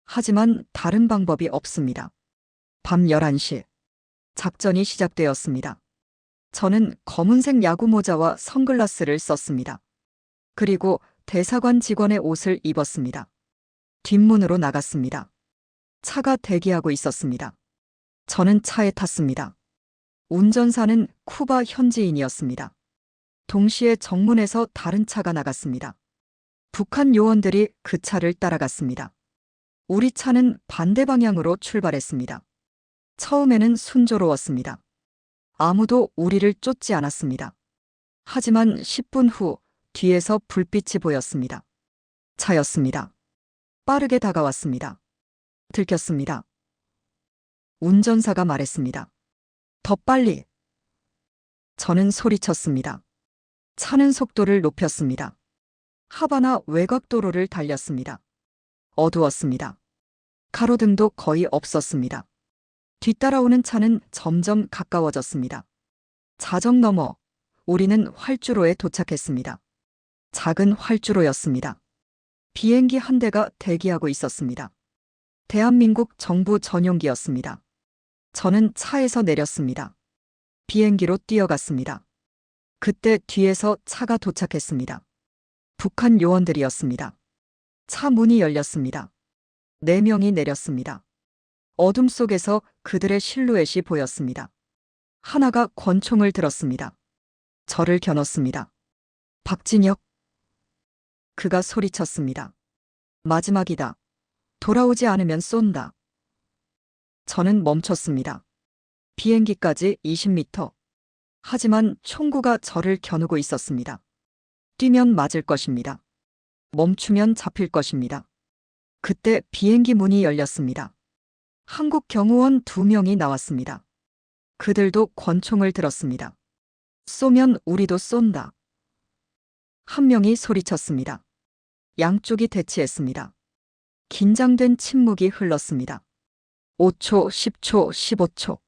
하지만 다른 방법이 없습니다. 밤 11시. 작전이 시작되었습니다. 저는 검은색 야구 모자와 선글라스를 썼습니다. 그리고 대사관 직원의 옷을 입었습니다. 뒷문으로 나갔습니다. 차가 대기하고 있었습니다. 저는 차에 탔습니다. 운전사는 쿠바 현지인이었습니다. 동시에 정문에서 다른 차가 나갔습니다. 북한 요원들이 그 차를 따라갔습니다. 우리 차는 반대 방향으로 출발했습니다. 처음에는 순조로웠습니다. 아무도 우리를 쫓지 않았습니다. 하지만 10분 후 뒤에서 불빛이 보였습니다. 차였습니다. 빠르게 다가왔습니다. 들켰습니다. 운전사가 말했습니다. 더 빨리. 저는 소리쳤습니다. 차는 속도를 높였습니다. 하바나 외곽도로를 달렸습니다. 어두웠습니다. 가로등도 거의 없었습니다. 뒤따라오는 차는 점점 가까워졌습니다. 자정 넘어 우리는 활주로에 도착했습니다. 작은 활주로였습니다. 비행기 한 대가 대기하고 있었습니다. 대한민국 정부 전용기였습니다. 저는 차에서 내렸습니다. 비행기로 뛰어갔습니다. 그때 뒤에서 차가 도착했습니다. 북한 요원들이었습니다. 차 문이 열렸습니다. 4명이 내렸습니다. 어둠 속에서 그들의 실루엣이 보였습니다. 하나가 권총을 들었습니다. 저를 겨눴습니다. 박진혁. 그가 소리쳤습니다. 마지막이다. 돌아오지 않으면 쏜다. 저는 멈췄습니다. 비행기까지 20m. 하지만 총구가 저를 겨누고 있었습니다. 뛰면 맞을 것입니다. 멈추면 잡힐 것입니다. 그때 비행기 문이 열렸습니다. 한국 경호원 2명이 나왔습니다. 그들도 권총을 들었습니다. 쏘면 우리도 쏜다. 한 명이 소리쳤습니다. 양쪽이 대치했습니다. 긴장된 침묵이 흘렀습니다. 5초, 10초, 15초.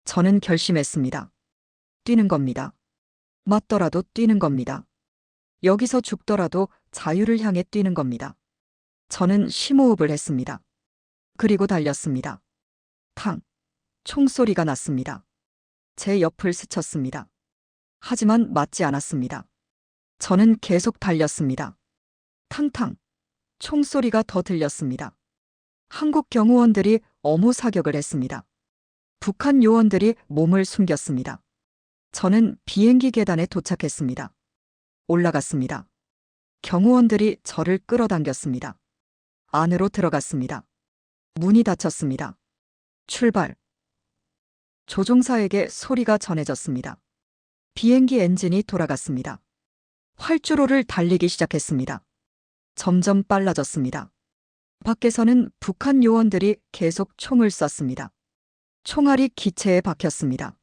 저는 결심했습니다. 뛰는 겁니다. 맞더라도 뛰는 겁니다. 여기서 죽더라도 자유를 향해 뛰는 겁니다. 저는 심호흡을 했습니다. 그리고 달렸습니다. 탕! 총소리가 났습니다. 제 옆을 스쳤습니다. 하지만 맞지 않았습니다. 저는 계속 달렸습니다. 탕탕. 총소리가 더 들렸습니다. 한국 경호원들이 어무 사격을 했습니다. 북한 요원들이 몸을 숨겼습니다. 저는 비행기 계단에 도착했습니다. 올라갔습니다. 경호원들이 저를 끌어당겼습니다. 안으로 들어갔습니다. 문이 닫혔습니다. 출발. 조종사에게 소리가 전해졌습니다. 비행기 엔진이 돌아갔습니다. 활주로를 달리기 시작했습니다. 점점 빨라졌습니다. 밖에서는 북한 요원들이 계속 총을 쐈습니다. 총알이 기체에 박혔습니다.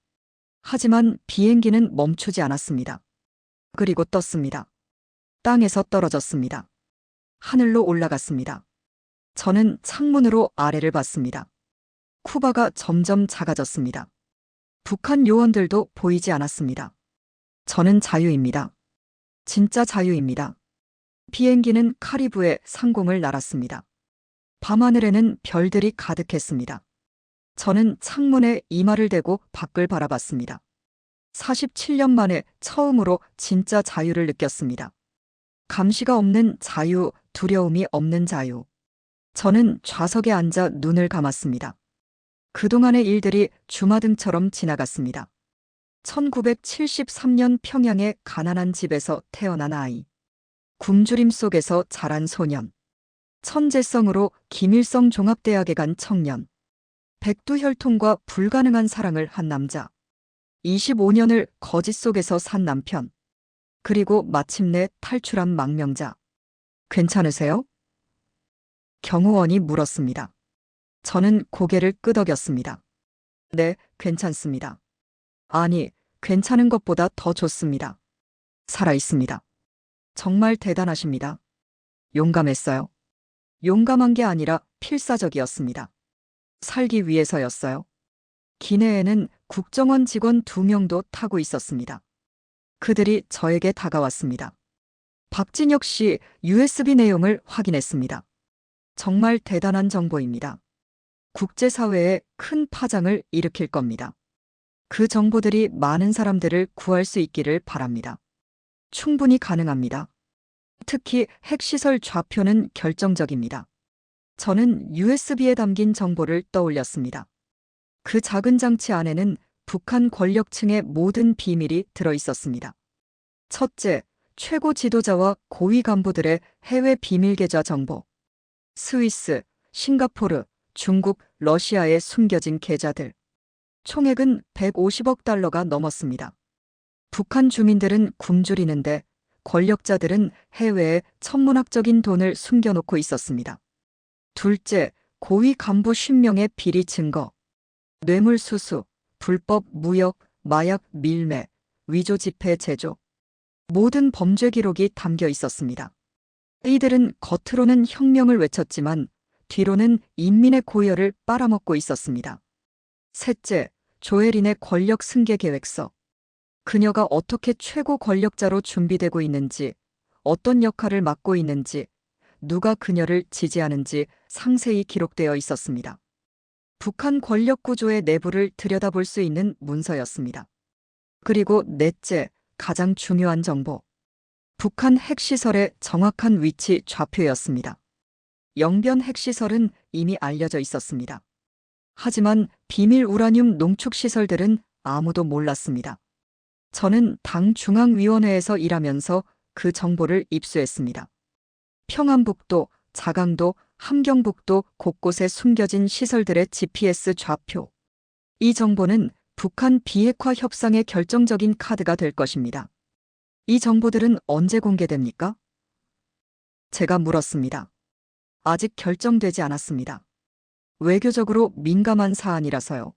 하지만 비행기는 멈추지 않았습니다. 그리고 떴습니다. 땅에서 떨어졌습니다. 하늘로 올라갔습니다. 저는 창문으로 아래를 봤습니다. 쿠바가 점점 작아졌습니다. 북한 요원들도 보이지 않았습니다. 저는 자유입니다. 진짜 자유입니다. 비행기는 카리브해 상공을 날았습니다. 밤하늘에는 별들이 가득했습니다. 저는 창문에 이마를 대고 밖을 바라봤습니다. 47년 만에 처음으로 진짜 자유를 느꼈습니다. 감시가 없는 자유, 두려움이 없는 자유. 저는 좌석에 앉아 눈을 감았습니다. 그동안의 일들이 주마등처럼 지나갔습니다. 1973년 평양의 가난한 집에서 태어난 아이. 굶주림 속에서 자란 소년. 천재성으로 김일성 종합대학에 간 청년. 백두혈통과 불가능한 사랑을 한 남자. 25년을 거짓 속에서 산 남편. 그리고 마침내 탈출한 망명자. 괜찮으세요? 경호원이 물었습니다. 저는 고개를 끄덕였습니다. 네, 괜찮습니다. 아니, 괜찮은 것보다 더 좋습니다. 살아있습니다. 정말 대단하십니다. 용감했어요. 용감한 게 아니라 필사적이었습니다. 살기 위해서였어요. 기내에는 국정원 직원 2명도 타고 있었습니다. 그들이 저에게 다가왔습니다. 박진혁 씨 USB 내용을 확인했습니다. 정말 대단한 정보입니다. 국제사회에 큰 파장을 일으킬 겁니다. 그 정보들이 많은 사람들을 구할 수 있기를 바랍니다. 충분히 가능합니다. 특히 핵시설 좌표는 결정적입니다. 저는 USB에 담긴 정보를 떠올렸습니다. 그 작은 장치 안에는 북한 권력층의 모든 비밀이 들어있었습니다. 첫째, 최고 지도자와 고위 간부들의 해외 비밀 계좌 정보. 스위스, 싱가포르, 중국, 러시아에 숨겨진 계좌들. 총액은 150억 달러가 넘었습니다. 북한 주민들은 굶주리는데 권력자들은 해외에 천문학적인 돈을 숨겨놓고 있었습니다. 둘째, 고위 간부 50명의 비리 증거. 뇌물수수, 불법 무역, 마약 밀매, 위조 지폐 제조. 모든 범죄 기록이 담겨 있었습니다. 이들은 겉으로는 혁명을 외쳤지만 뒤로는 인민의 고열을 빨아먹고 있었습니다. 셋째, 조혜린의 권력 승계 계획서. 그녀가 어떻게 최고 권력자로 준비되고 있는지, 어떤 역할을 맡고 있는지, 누가 그녀를 지지하는지 상세히 기록되어 있었습니다. 북한 권력 구조의 내부를 들여다볼 수 있는 문서였습니다. 그리고 넷째, 가장 중요한 정보. 북한 핵시설의 정확한 위치 좌표였습니다. 영변 핵시설은 이미 알려져 있었습니다. 하지만 비밀 우라늄 농축시설들은 아무도 몰랐습니다. 저는 당 중앙위원회에서 일하면서 그 정보를 입수했습니다. 평안북도, 자강도, 함경북도 곳곳에 숨겨진 시설들의 GPS 좌표. 이 정보는 북한 비핵화 협상의 결정적인 카드가 될 것입니다. 이 정보들은 언제 공개됩니까? 제가 물었습니다. 아직 결정되지 않았습니다. 외교적으로 민감한 사안이라서요.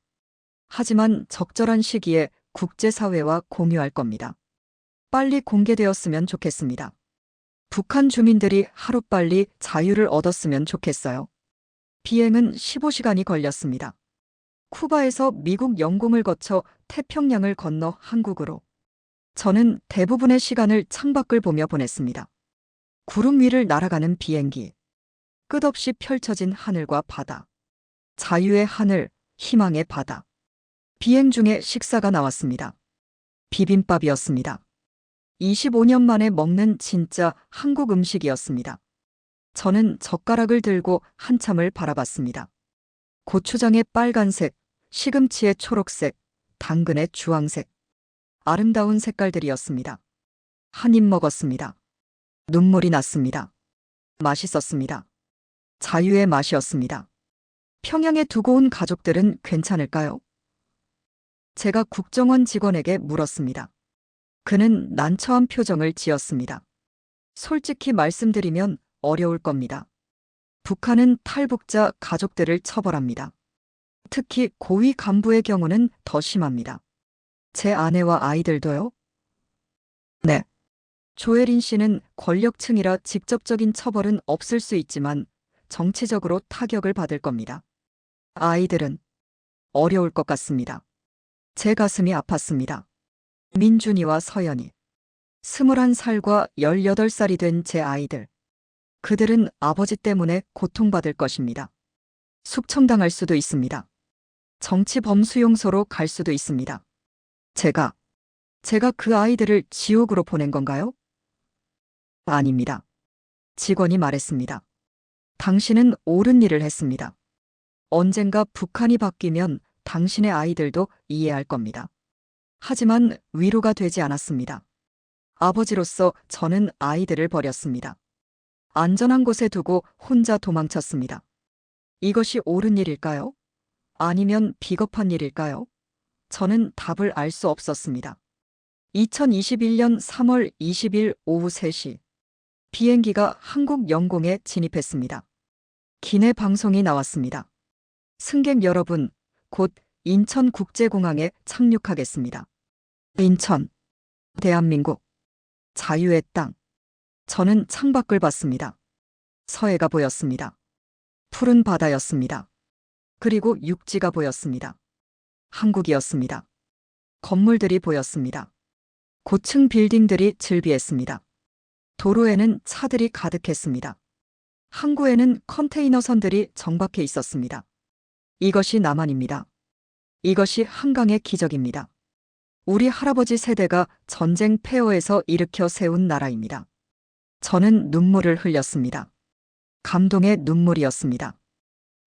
하지만 적절한 시기에 국제사회와 공유할 겁니다. 빨리 공개되었으면 좋겠습니다. 북한 주민들이 하루빨리 자유를 얻었으면 좋겠어요. 비행은 15시간이 걸렸습니다. 쿠바에서 미국 영공을 거쳐 태평양을 건너 한국으로. 저는 대부분의 시간을 창밖을 보며 보냈습니다. 구름 위를 날아가는 비행기. 끝없이 펼쳐진 하늘과 바다. 자유의 하늘, 희망의 바다. 비행 중에 식사가 나왔습니다. 비빔밥이었습니다. 25년 만에 먹는 진짜 한국 음식이었습니다. 저는 젓가락을 들고 한참을 바라봤습니다. 고추장의 빨간색, 시금치의 초록색, 당근의 주황색. 아름다운 색깔들이었습니다. 한 입 먹었습니다. 눈물이 났습니다. 맛있었습니다. 자유의 맛이었습니다. 평양에 두고 온 가족들은 괜찮을까요? 제가 국정원 직원에게 물었습니다. 그는 난처한 표정을 지었습니다. 솔직히 말씀드리면 어려울 겁니다. 북한은 탈북자 가족들을 처벌합니다. 특히 고위 간부의 경우는 더 심합니다. 제 아내와 아이들도요? 네. 조혜린 씨는 권력층이라 직접적인 처벌은 없을 수 있지만 정치적으로 타격을 받을 겁니다. 아이들은 어려울 것 같습니다. 제 가슴이 아팠습니다. 민준이와 서연이. 21살과 18살이 된 제 아이들. 그들은 아버지 때문에 고통받을 것입니다. 숙청당할 수도 있습니다. 정치 범수용소로 갈 수도 있습니다. 제가 그 아이들을 지옥으로 보낸 건가요? 아닙니다. 직원이 말했습니다. 당신은 옳은 일을 했습니다. 언젠가 북한이 바뀌면 당신의 아이들도 이해할 겁니다. 하지만 위로가 되지 않았습니다. 아버지로서 저는 아이들을 버렸습니다. 안전한 곳에 두고 혼자 도망쳤습니다. 이것이 옳은 일일까요? 아니면 비겁한 일일까요? 저는 답을 알 수 없었습니다. 2021년 3월 20일 오후 3시. 비행기가 한국 영공에 진입했습니다. 기내 방송이 나왔습니다. 승객 여러분, 곧 인천국제공항에 착륙하겠습니다. 인천, 대한민국, 자유의 땅. 저는 창밖을 봤습니다. 서해가 보였습니다. 푸른 바다였습니다. 그리고 육지가 보였습니다. 한국이었습니다. 건물들이 보였습니다. 고층 빌딩들이 즐비했습니다. 도로에는 차들이 가득했습니다. 항구에는 컨테이너선들이 정박해 있었습니다. 이것이 남한입니다. 이것이 한강의 기적입니다. 우리 할아버지 세대가 전쟁 폐허에서 일으켜 세운 나라입니다. 저는 눈물을 흘렸습니다. 감동의 눈물이었습니다.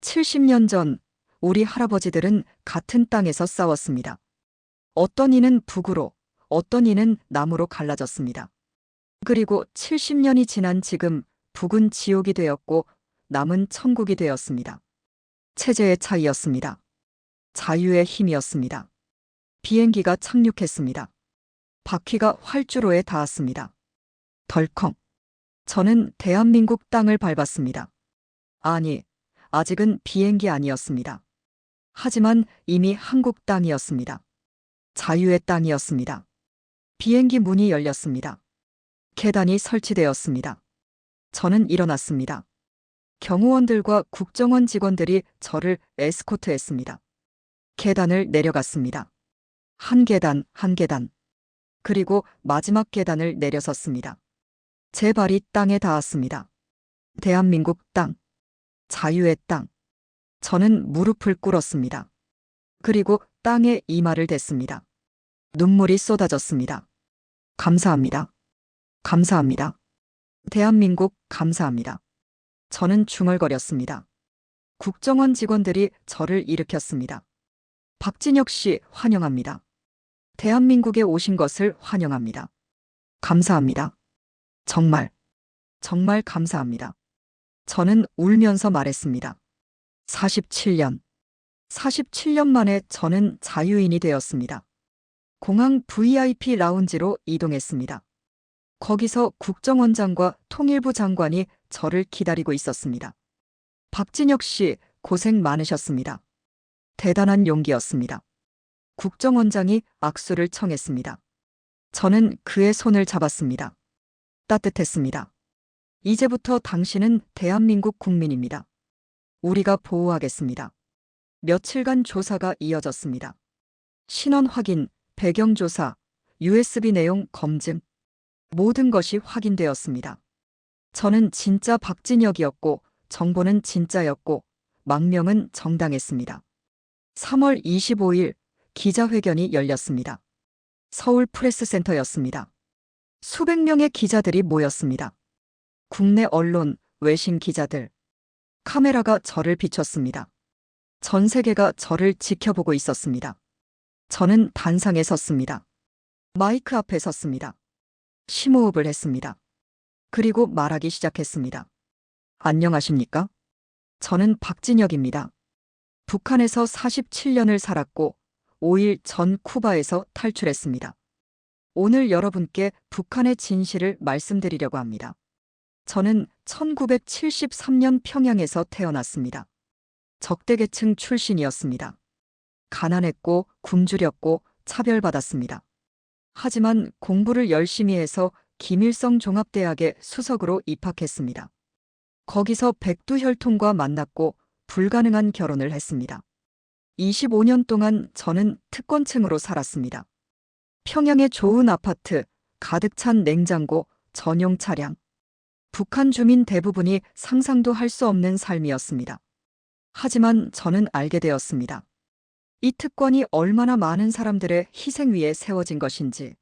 70년 전 우리 할아버지들은 같은 땅에서 싸웠습니다. 어떤 이는 북으로, 어떤 이는 남으로 갈라졌습니다. 그리고 70년이 지난 지금 북은 지옥이 되었고 남은 천국이 되었습니다. 체제의 차이였습니다. 자유의 힘이었습니다. 비행기가 착륙했습니다. 바퀴가 활주로에 닿았습니다. 덜컹. 저는 대한민국 땅을 밟았습니다. 아니, 아직은 비행기 아니었습니다. 하지만 이미 한국 땅이었습니다. 자유의 땅이었습니다. 비행기 문이 열렸습니다. 계단이 설치되었습니다. 저는 일어났습니다. 경호원들과 국정원 직원들이 저를 에스코트했습니다. 계단을 내려갔습니다. 한 계단, 한 계단. 그리고 마지막 계단을 내려섰습니다. 제 발이 땅에 닿았습니다. 대한민국 땅. 자유의 땅. 저는 무릎을 꿇었습니다. 그리고 땅에 이마를 댔습니다. 눈물이 쏟아졌습니다. 감사합니다. 감사합니다. 대한민국 감사합니다. 저는 중얼거렸습니다. 국정원 직원들이 저를 일으켰습니다. 박진혁 씨 환영합니다. 대한민국에 오신 것을 환영합니다. 감사합니다. 정말, 정말 감사합니다. 저는 울면서 말했습니다. 47년 만에 저는 자유인이 되었습니다. 공항 VIP 라운지로 이동했습니다. 거기서 국정원장과 통일부 장관이 저를 기다리고 있었습니다. 박진혁 씨 고생 많으셨습니다. 대단한 용기였습니다. 국정원장이 악수를 청했습니다. 저는 그의 손을 잡았습니다. 따뜻했습니다. 이제부터 당신은 대한민국 국민입니다. 우리가 보호하겠습니다. 며칠간 조사가 이어졌습니다. 신원 확인, 배경조사, USB 내용 검증. 모든 것이 확인되었습니다. 저는 진짜 박진혁이었고, 정보는 진짜였고, 망명은 정당했습니다. 3월 25일 기자회견이 열렸습니다. 서울 프레스센터였습니다. 수백 명의 기자들이 모였습니다. 국내 언론, 외신 기자들. 카메라가 저를 비췄습니다. 전 세계가 저를 지켜보고 있었습니다. 저는 단상에 섰습니다. 마이크 앞에 섰습니다. 심호흡을 했습니다. 그리고 말하기 시작했습니다. 안녕하십니까? 저는 박진혁입니다. 북한에서 47년을 살았고 5일 전 쿠바에서 탈출했습니다. 오늘 여러분께 북한의 진실을 말씀드리려고 합니다. 저는 1973년 평양에서 태어났습니다. 적대계층 출신이었습니다. 가난했고 굶주렸고 차별받았습니다. 하지만 공부를 열심히 해서 김일성 종합대학에 수석으로 입학했습니다. 거기서 백두혈통과 만났고 불가능한 결혼을 했습니다. 25년 동안 저는 특권층으로 살았습니다. 평양의 좋은 아파트, 가득 찬 냉장고, 전용 차량. 북한 주민 대부분이 상상도 할 수 없는 삶이었습니다. 하지만 저는 알게 되었습니다. 이 특권이 얼마나 많은 사람들의 희생 위에 세워진 것인지.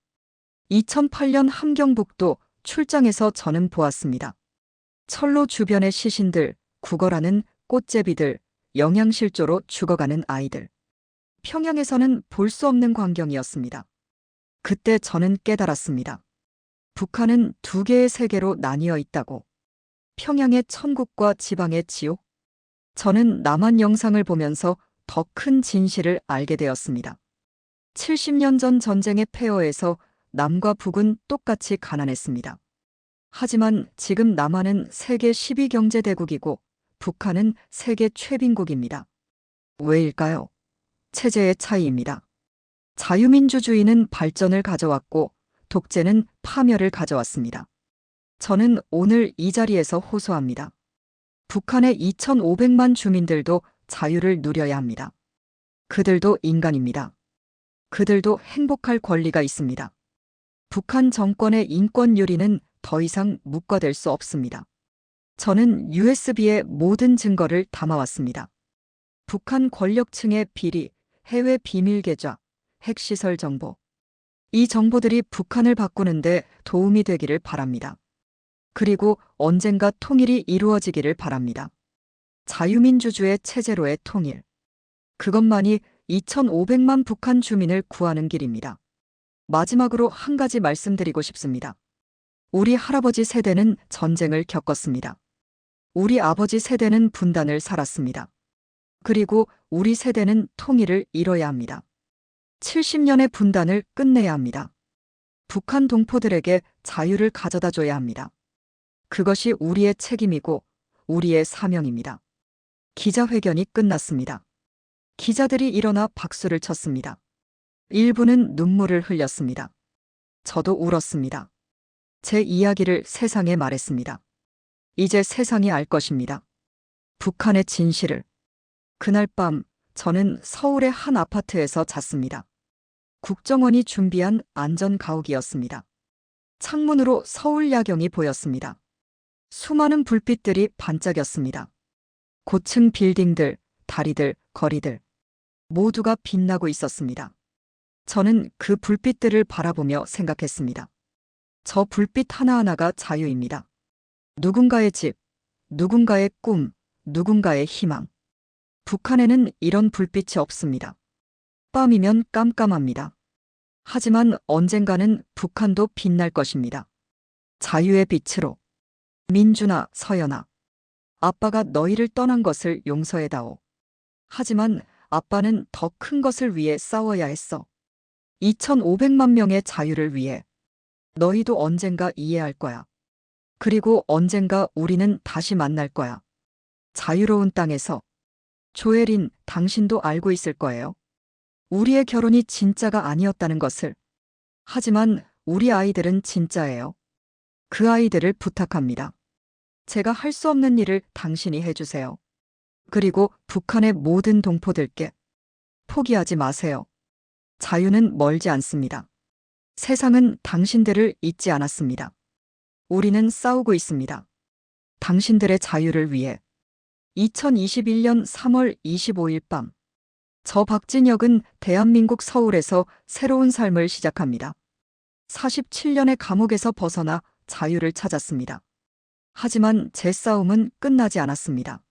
2008년 함경북도 출장에서 저는 보았습니다. 철로 주변의 시신들, 구걸하는 꽃제비들, 영양실조로 죽어가는 아이들. 평양에서는 볼 수 없는 광경이었습니다. 그때 저는 깨달았습니다. 북한은 두 개의 세계로 나뉘어 있다고. 평양의 천국과 지방의 지옥. 저는 남한 영상을 보면서 더 큰 진실을 알게 되었습니다. 70년 전 전쟁의 폐허에서 남과 북은 똑같이 가난했습니다. 하지만 지금 남한은 세계 10위 경제대국이고 북한은 세계 최빈국입니다. 왜일까요? 체제의 차이입니다. 자유민주주의는 발전을 가져왔고 독재는 파멸을 가져왔습니다. 저는 오늘 이 자리에서 호소합니다. 북한의 2,500만 주민들도 자유를 누려야 합니다. 그들도 인간입니다. 그들도 행복할 권리가 있습니다. 북한 정권의 인권 유리는 더 이상 묵과될 수 없습니다. 저는 USB에 모든 증거를 담아왔습니다. 북한 권력층의 비리, 해외 비밀 계좌, 핵시설 정보. 이 정보들이 북한을 바꾸는데 도움이 되기를 바랍니다. 그리고 언젠가 통일이 이루어지기를 바랍니다. 자유민주주의 체제로의 통일. 그것만이 2,500만 북한 주민을 구하는 길입니다. 마지막으로 한 가지 말씀드리고 싶습니다. 우리 할아버지 세대는 전쟁을 겪었습니다. 우리 아버지 세대는 분단을 살았습니다. 그리고 우리 세대는 통일을 이뤄야 합니다. 70년의 분단을 끝내야 합니다. 북한 동포들에게 자유를 가져다 줘야 합니다. 그것이 우리의 책임이고 우리의 사명입니다. 기자회견이 끝났습니다. 기자들이 일어나 박수를 쳤습니다. 일부는 눈물을 흘렸습니다. 저도 울었습니다. 제 이야기를 세상에 말했습니다. 이제 세상이 알 것입니다. 북한의 진실을. 그날 밤 저는 서울의 한 아파트에서 잤습니다. 국정원이 준비한 안전가옥이었습니다. 창문으로 서울 야경이 보였습니다. 수많은 불빛들이 반짝였습니다. 고층 빌딩들, 다리들, 거리들 모두가 빛나고 있었습니다. 저는 그 불빛들을 바라보며 생각했습니다. 저 불빛 하나하나가 자유입니다. 누군가의 집, 누군가의 꿈, 누군가의 희망. 북한에는 이런 불빛이 없습니다. 밤이면 깜깜합니다. 하지만 언젠가는 북한도 빛날 것입니다. 자유의 빛으로. 민준아, 서연아. 아빠가 너희를 떠난 것을 용서해다오. 하지만 아빠는 더 큰 것을 위해 싸워야 했어. 2,500만 명의 자유를 위해. 너희도 언젠가 이해할 거야. 그리고 언젠가 우리는 다시 만날 거야. 자유로운 땅에서. 조혜린, 당신도 알고 있을 거예요. 우리의 결혼이 진짜가 아니었다는 것을. 하지만 우리 아이들은 진짜예요. 그 아이들을 부탁합니다. 제가 할 수 없는 일을 당신이 해주세요. 그리고 북한의 모든 동포들께 포기하지 마세요. 자유는 멀지 않습니다. 세상은 당신들을 잊지 않았습니다. 우리는 싸우고 있습니다. 당신들의 자유를 위해. 2021년 3월 25일 밤 저 박진혁은 대한민국 서울에서 새로운 삶을 시작합니다. 47년의 감옥에서 벗어나 자유를 찾았습니다. 하지만 제 싸움은 끝나지 않았습니다.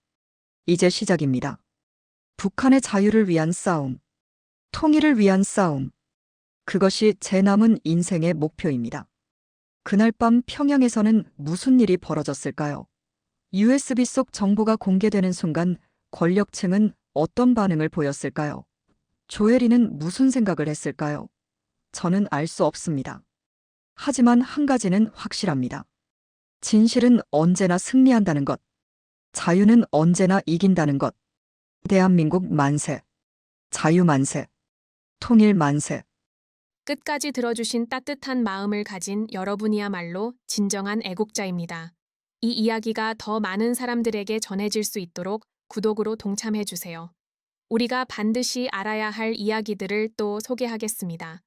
이제 시작입니다. 북한의 자유를 위한 싸움, 통일을 위한 싸움. 그것이 제 남은 인생의 목표입니다. 그날 밤 평양에서는 무슨 일이 벌어졌을까요? USB 속 정보가 공개되는 순간 권력층은 어떤 반응을 보였을까요? 조혜리는 무슨 생각을 했을까요? 저는 알 수 없습니다. 하지만 한 가지는 확실합니다. 진실은 언제나 승리한다는 것. 자유는 언제나 이긴다는 것. 대한민국 만세. 자유 만세. 통일 만세. 끝까지 들어주신 따뜻한 마음을 가진 여러분이야말로 진정한 애국자입니다. 이 이야기가 더 많은 사람들에게 전해질 수 있도록 구독으로 동참해주세요. 우리가 반드시 알아야 할 이야기들을 또 소개하겠습니다.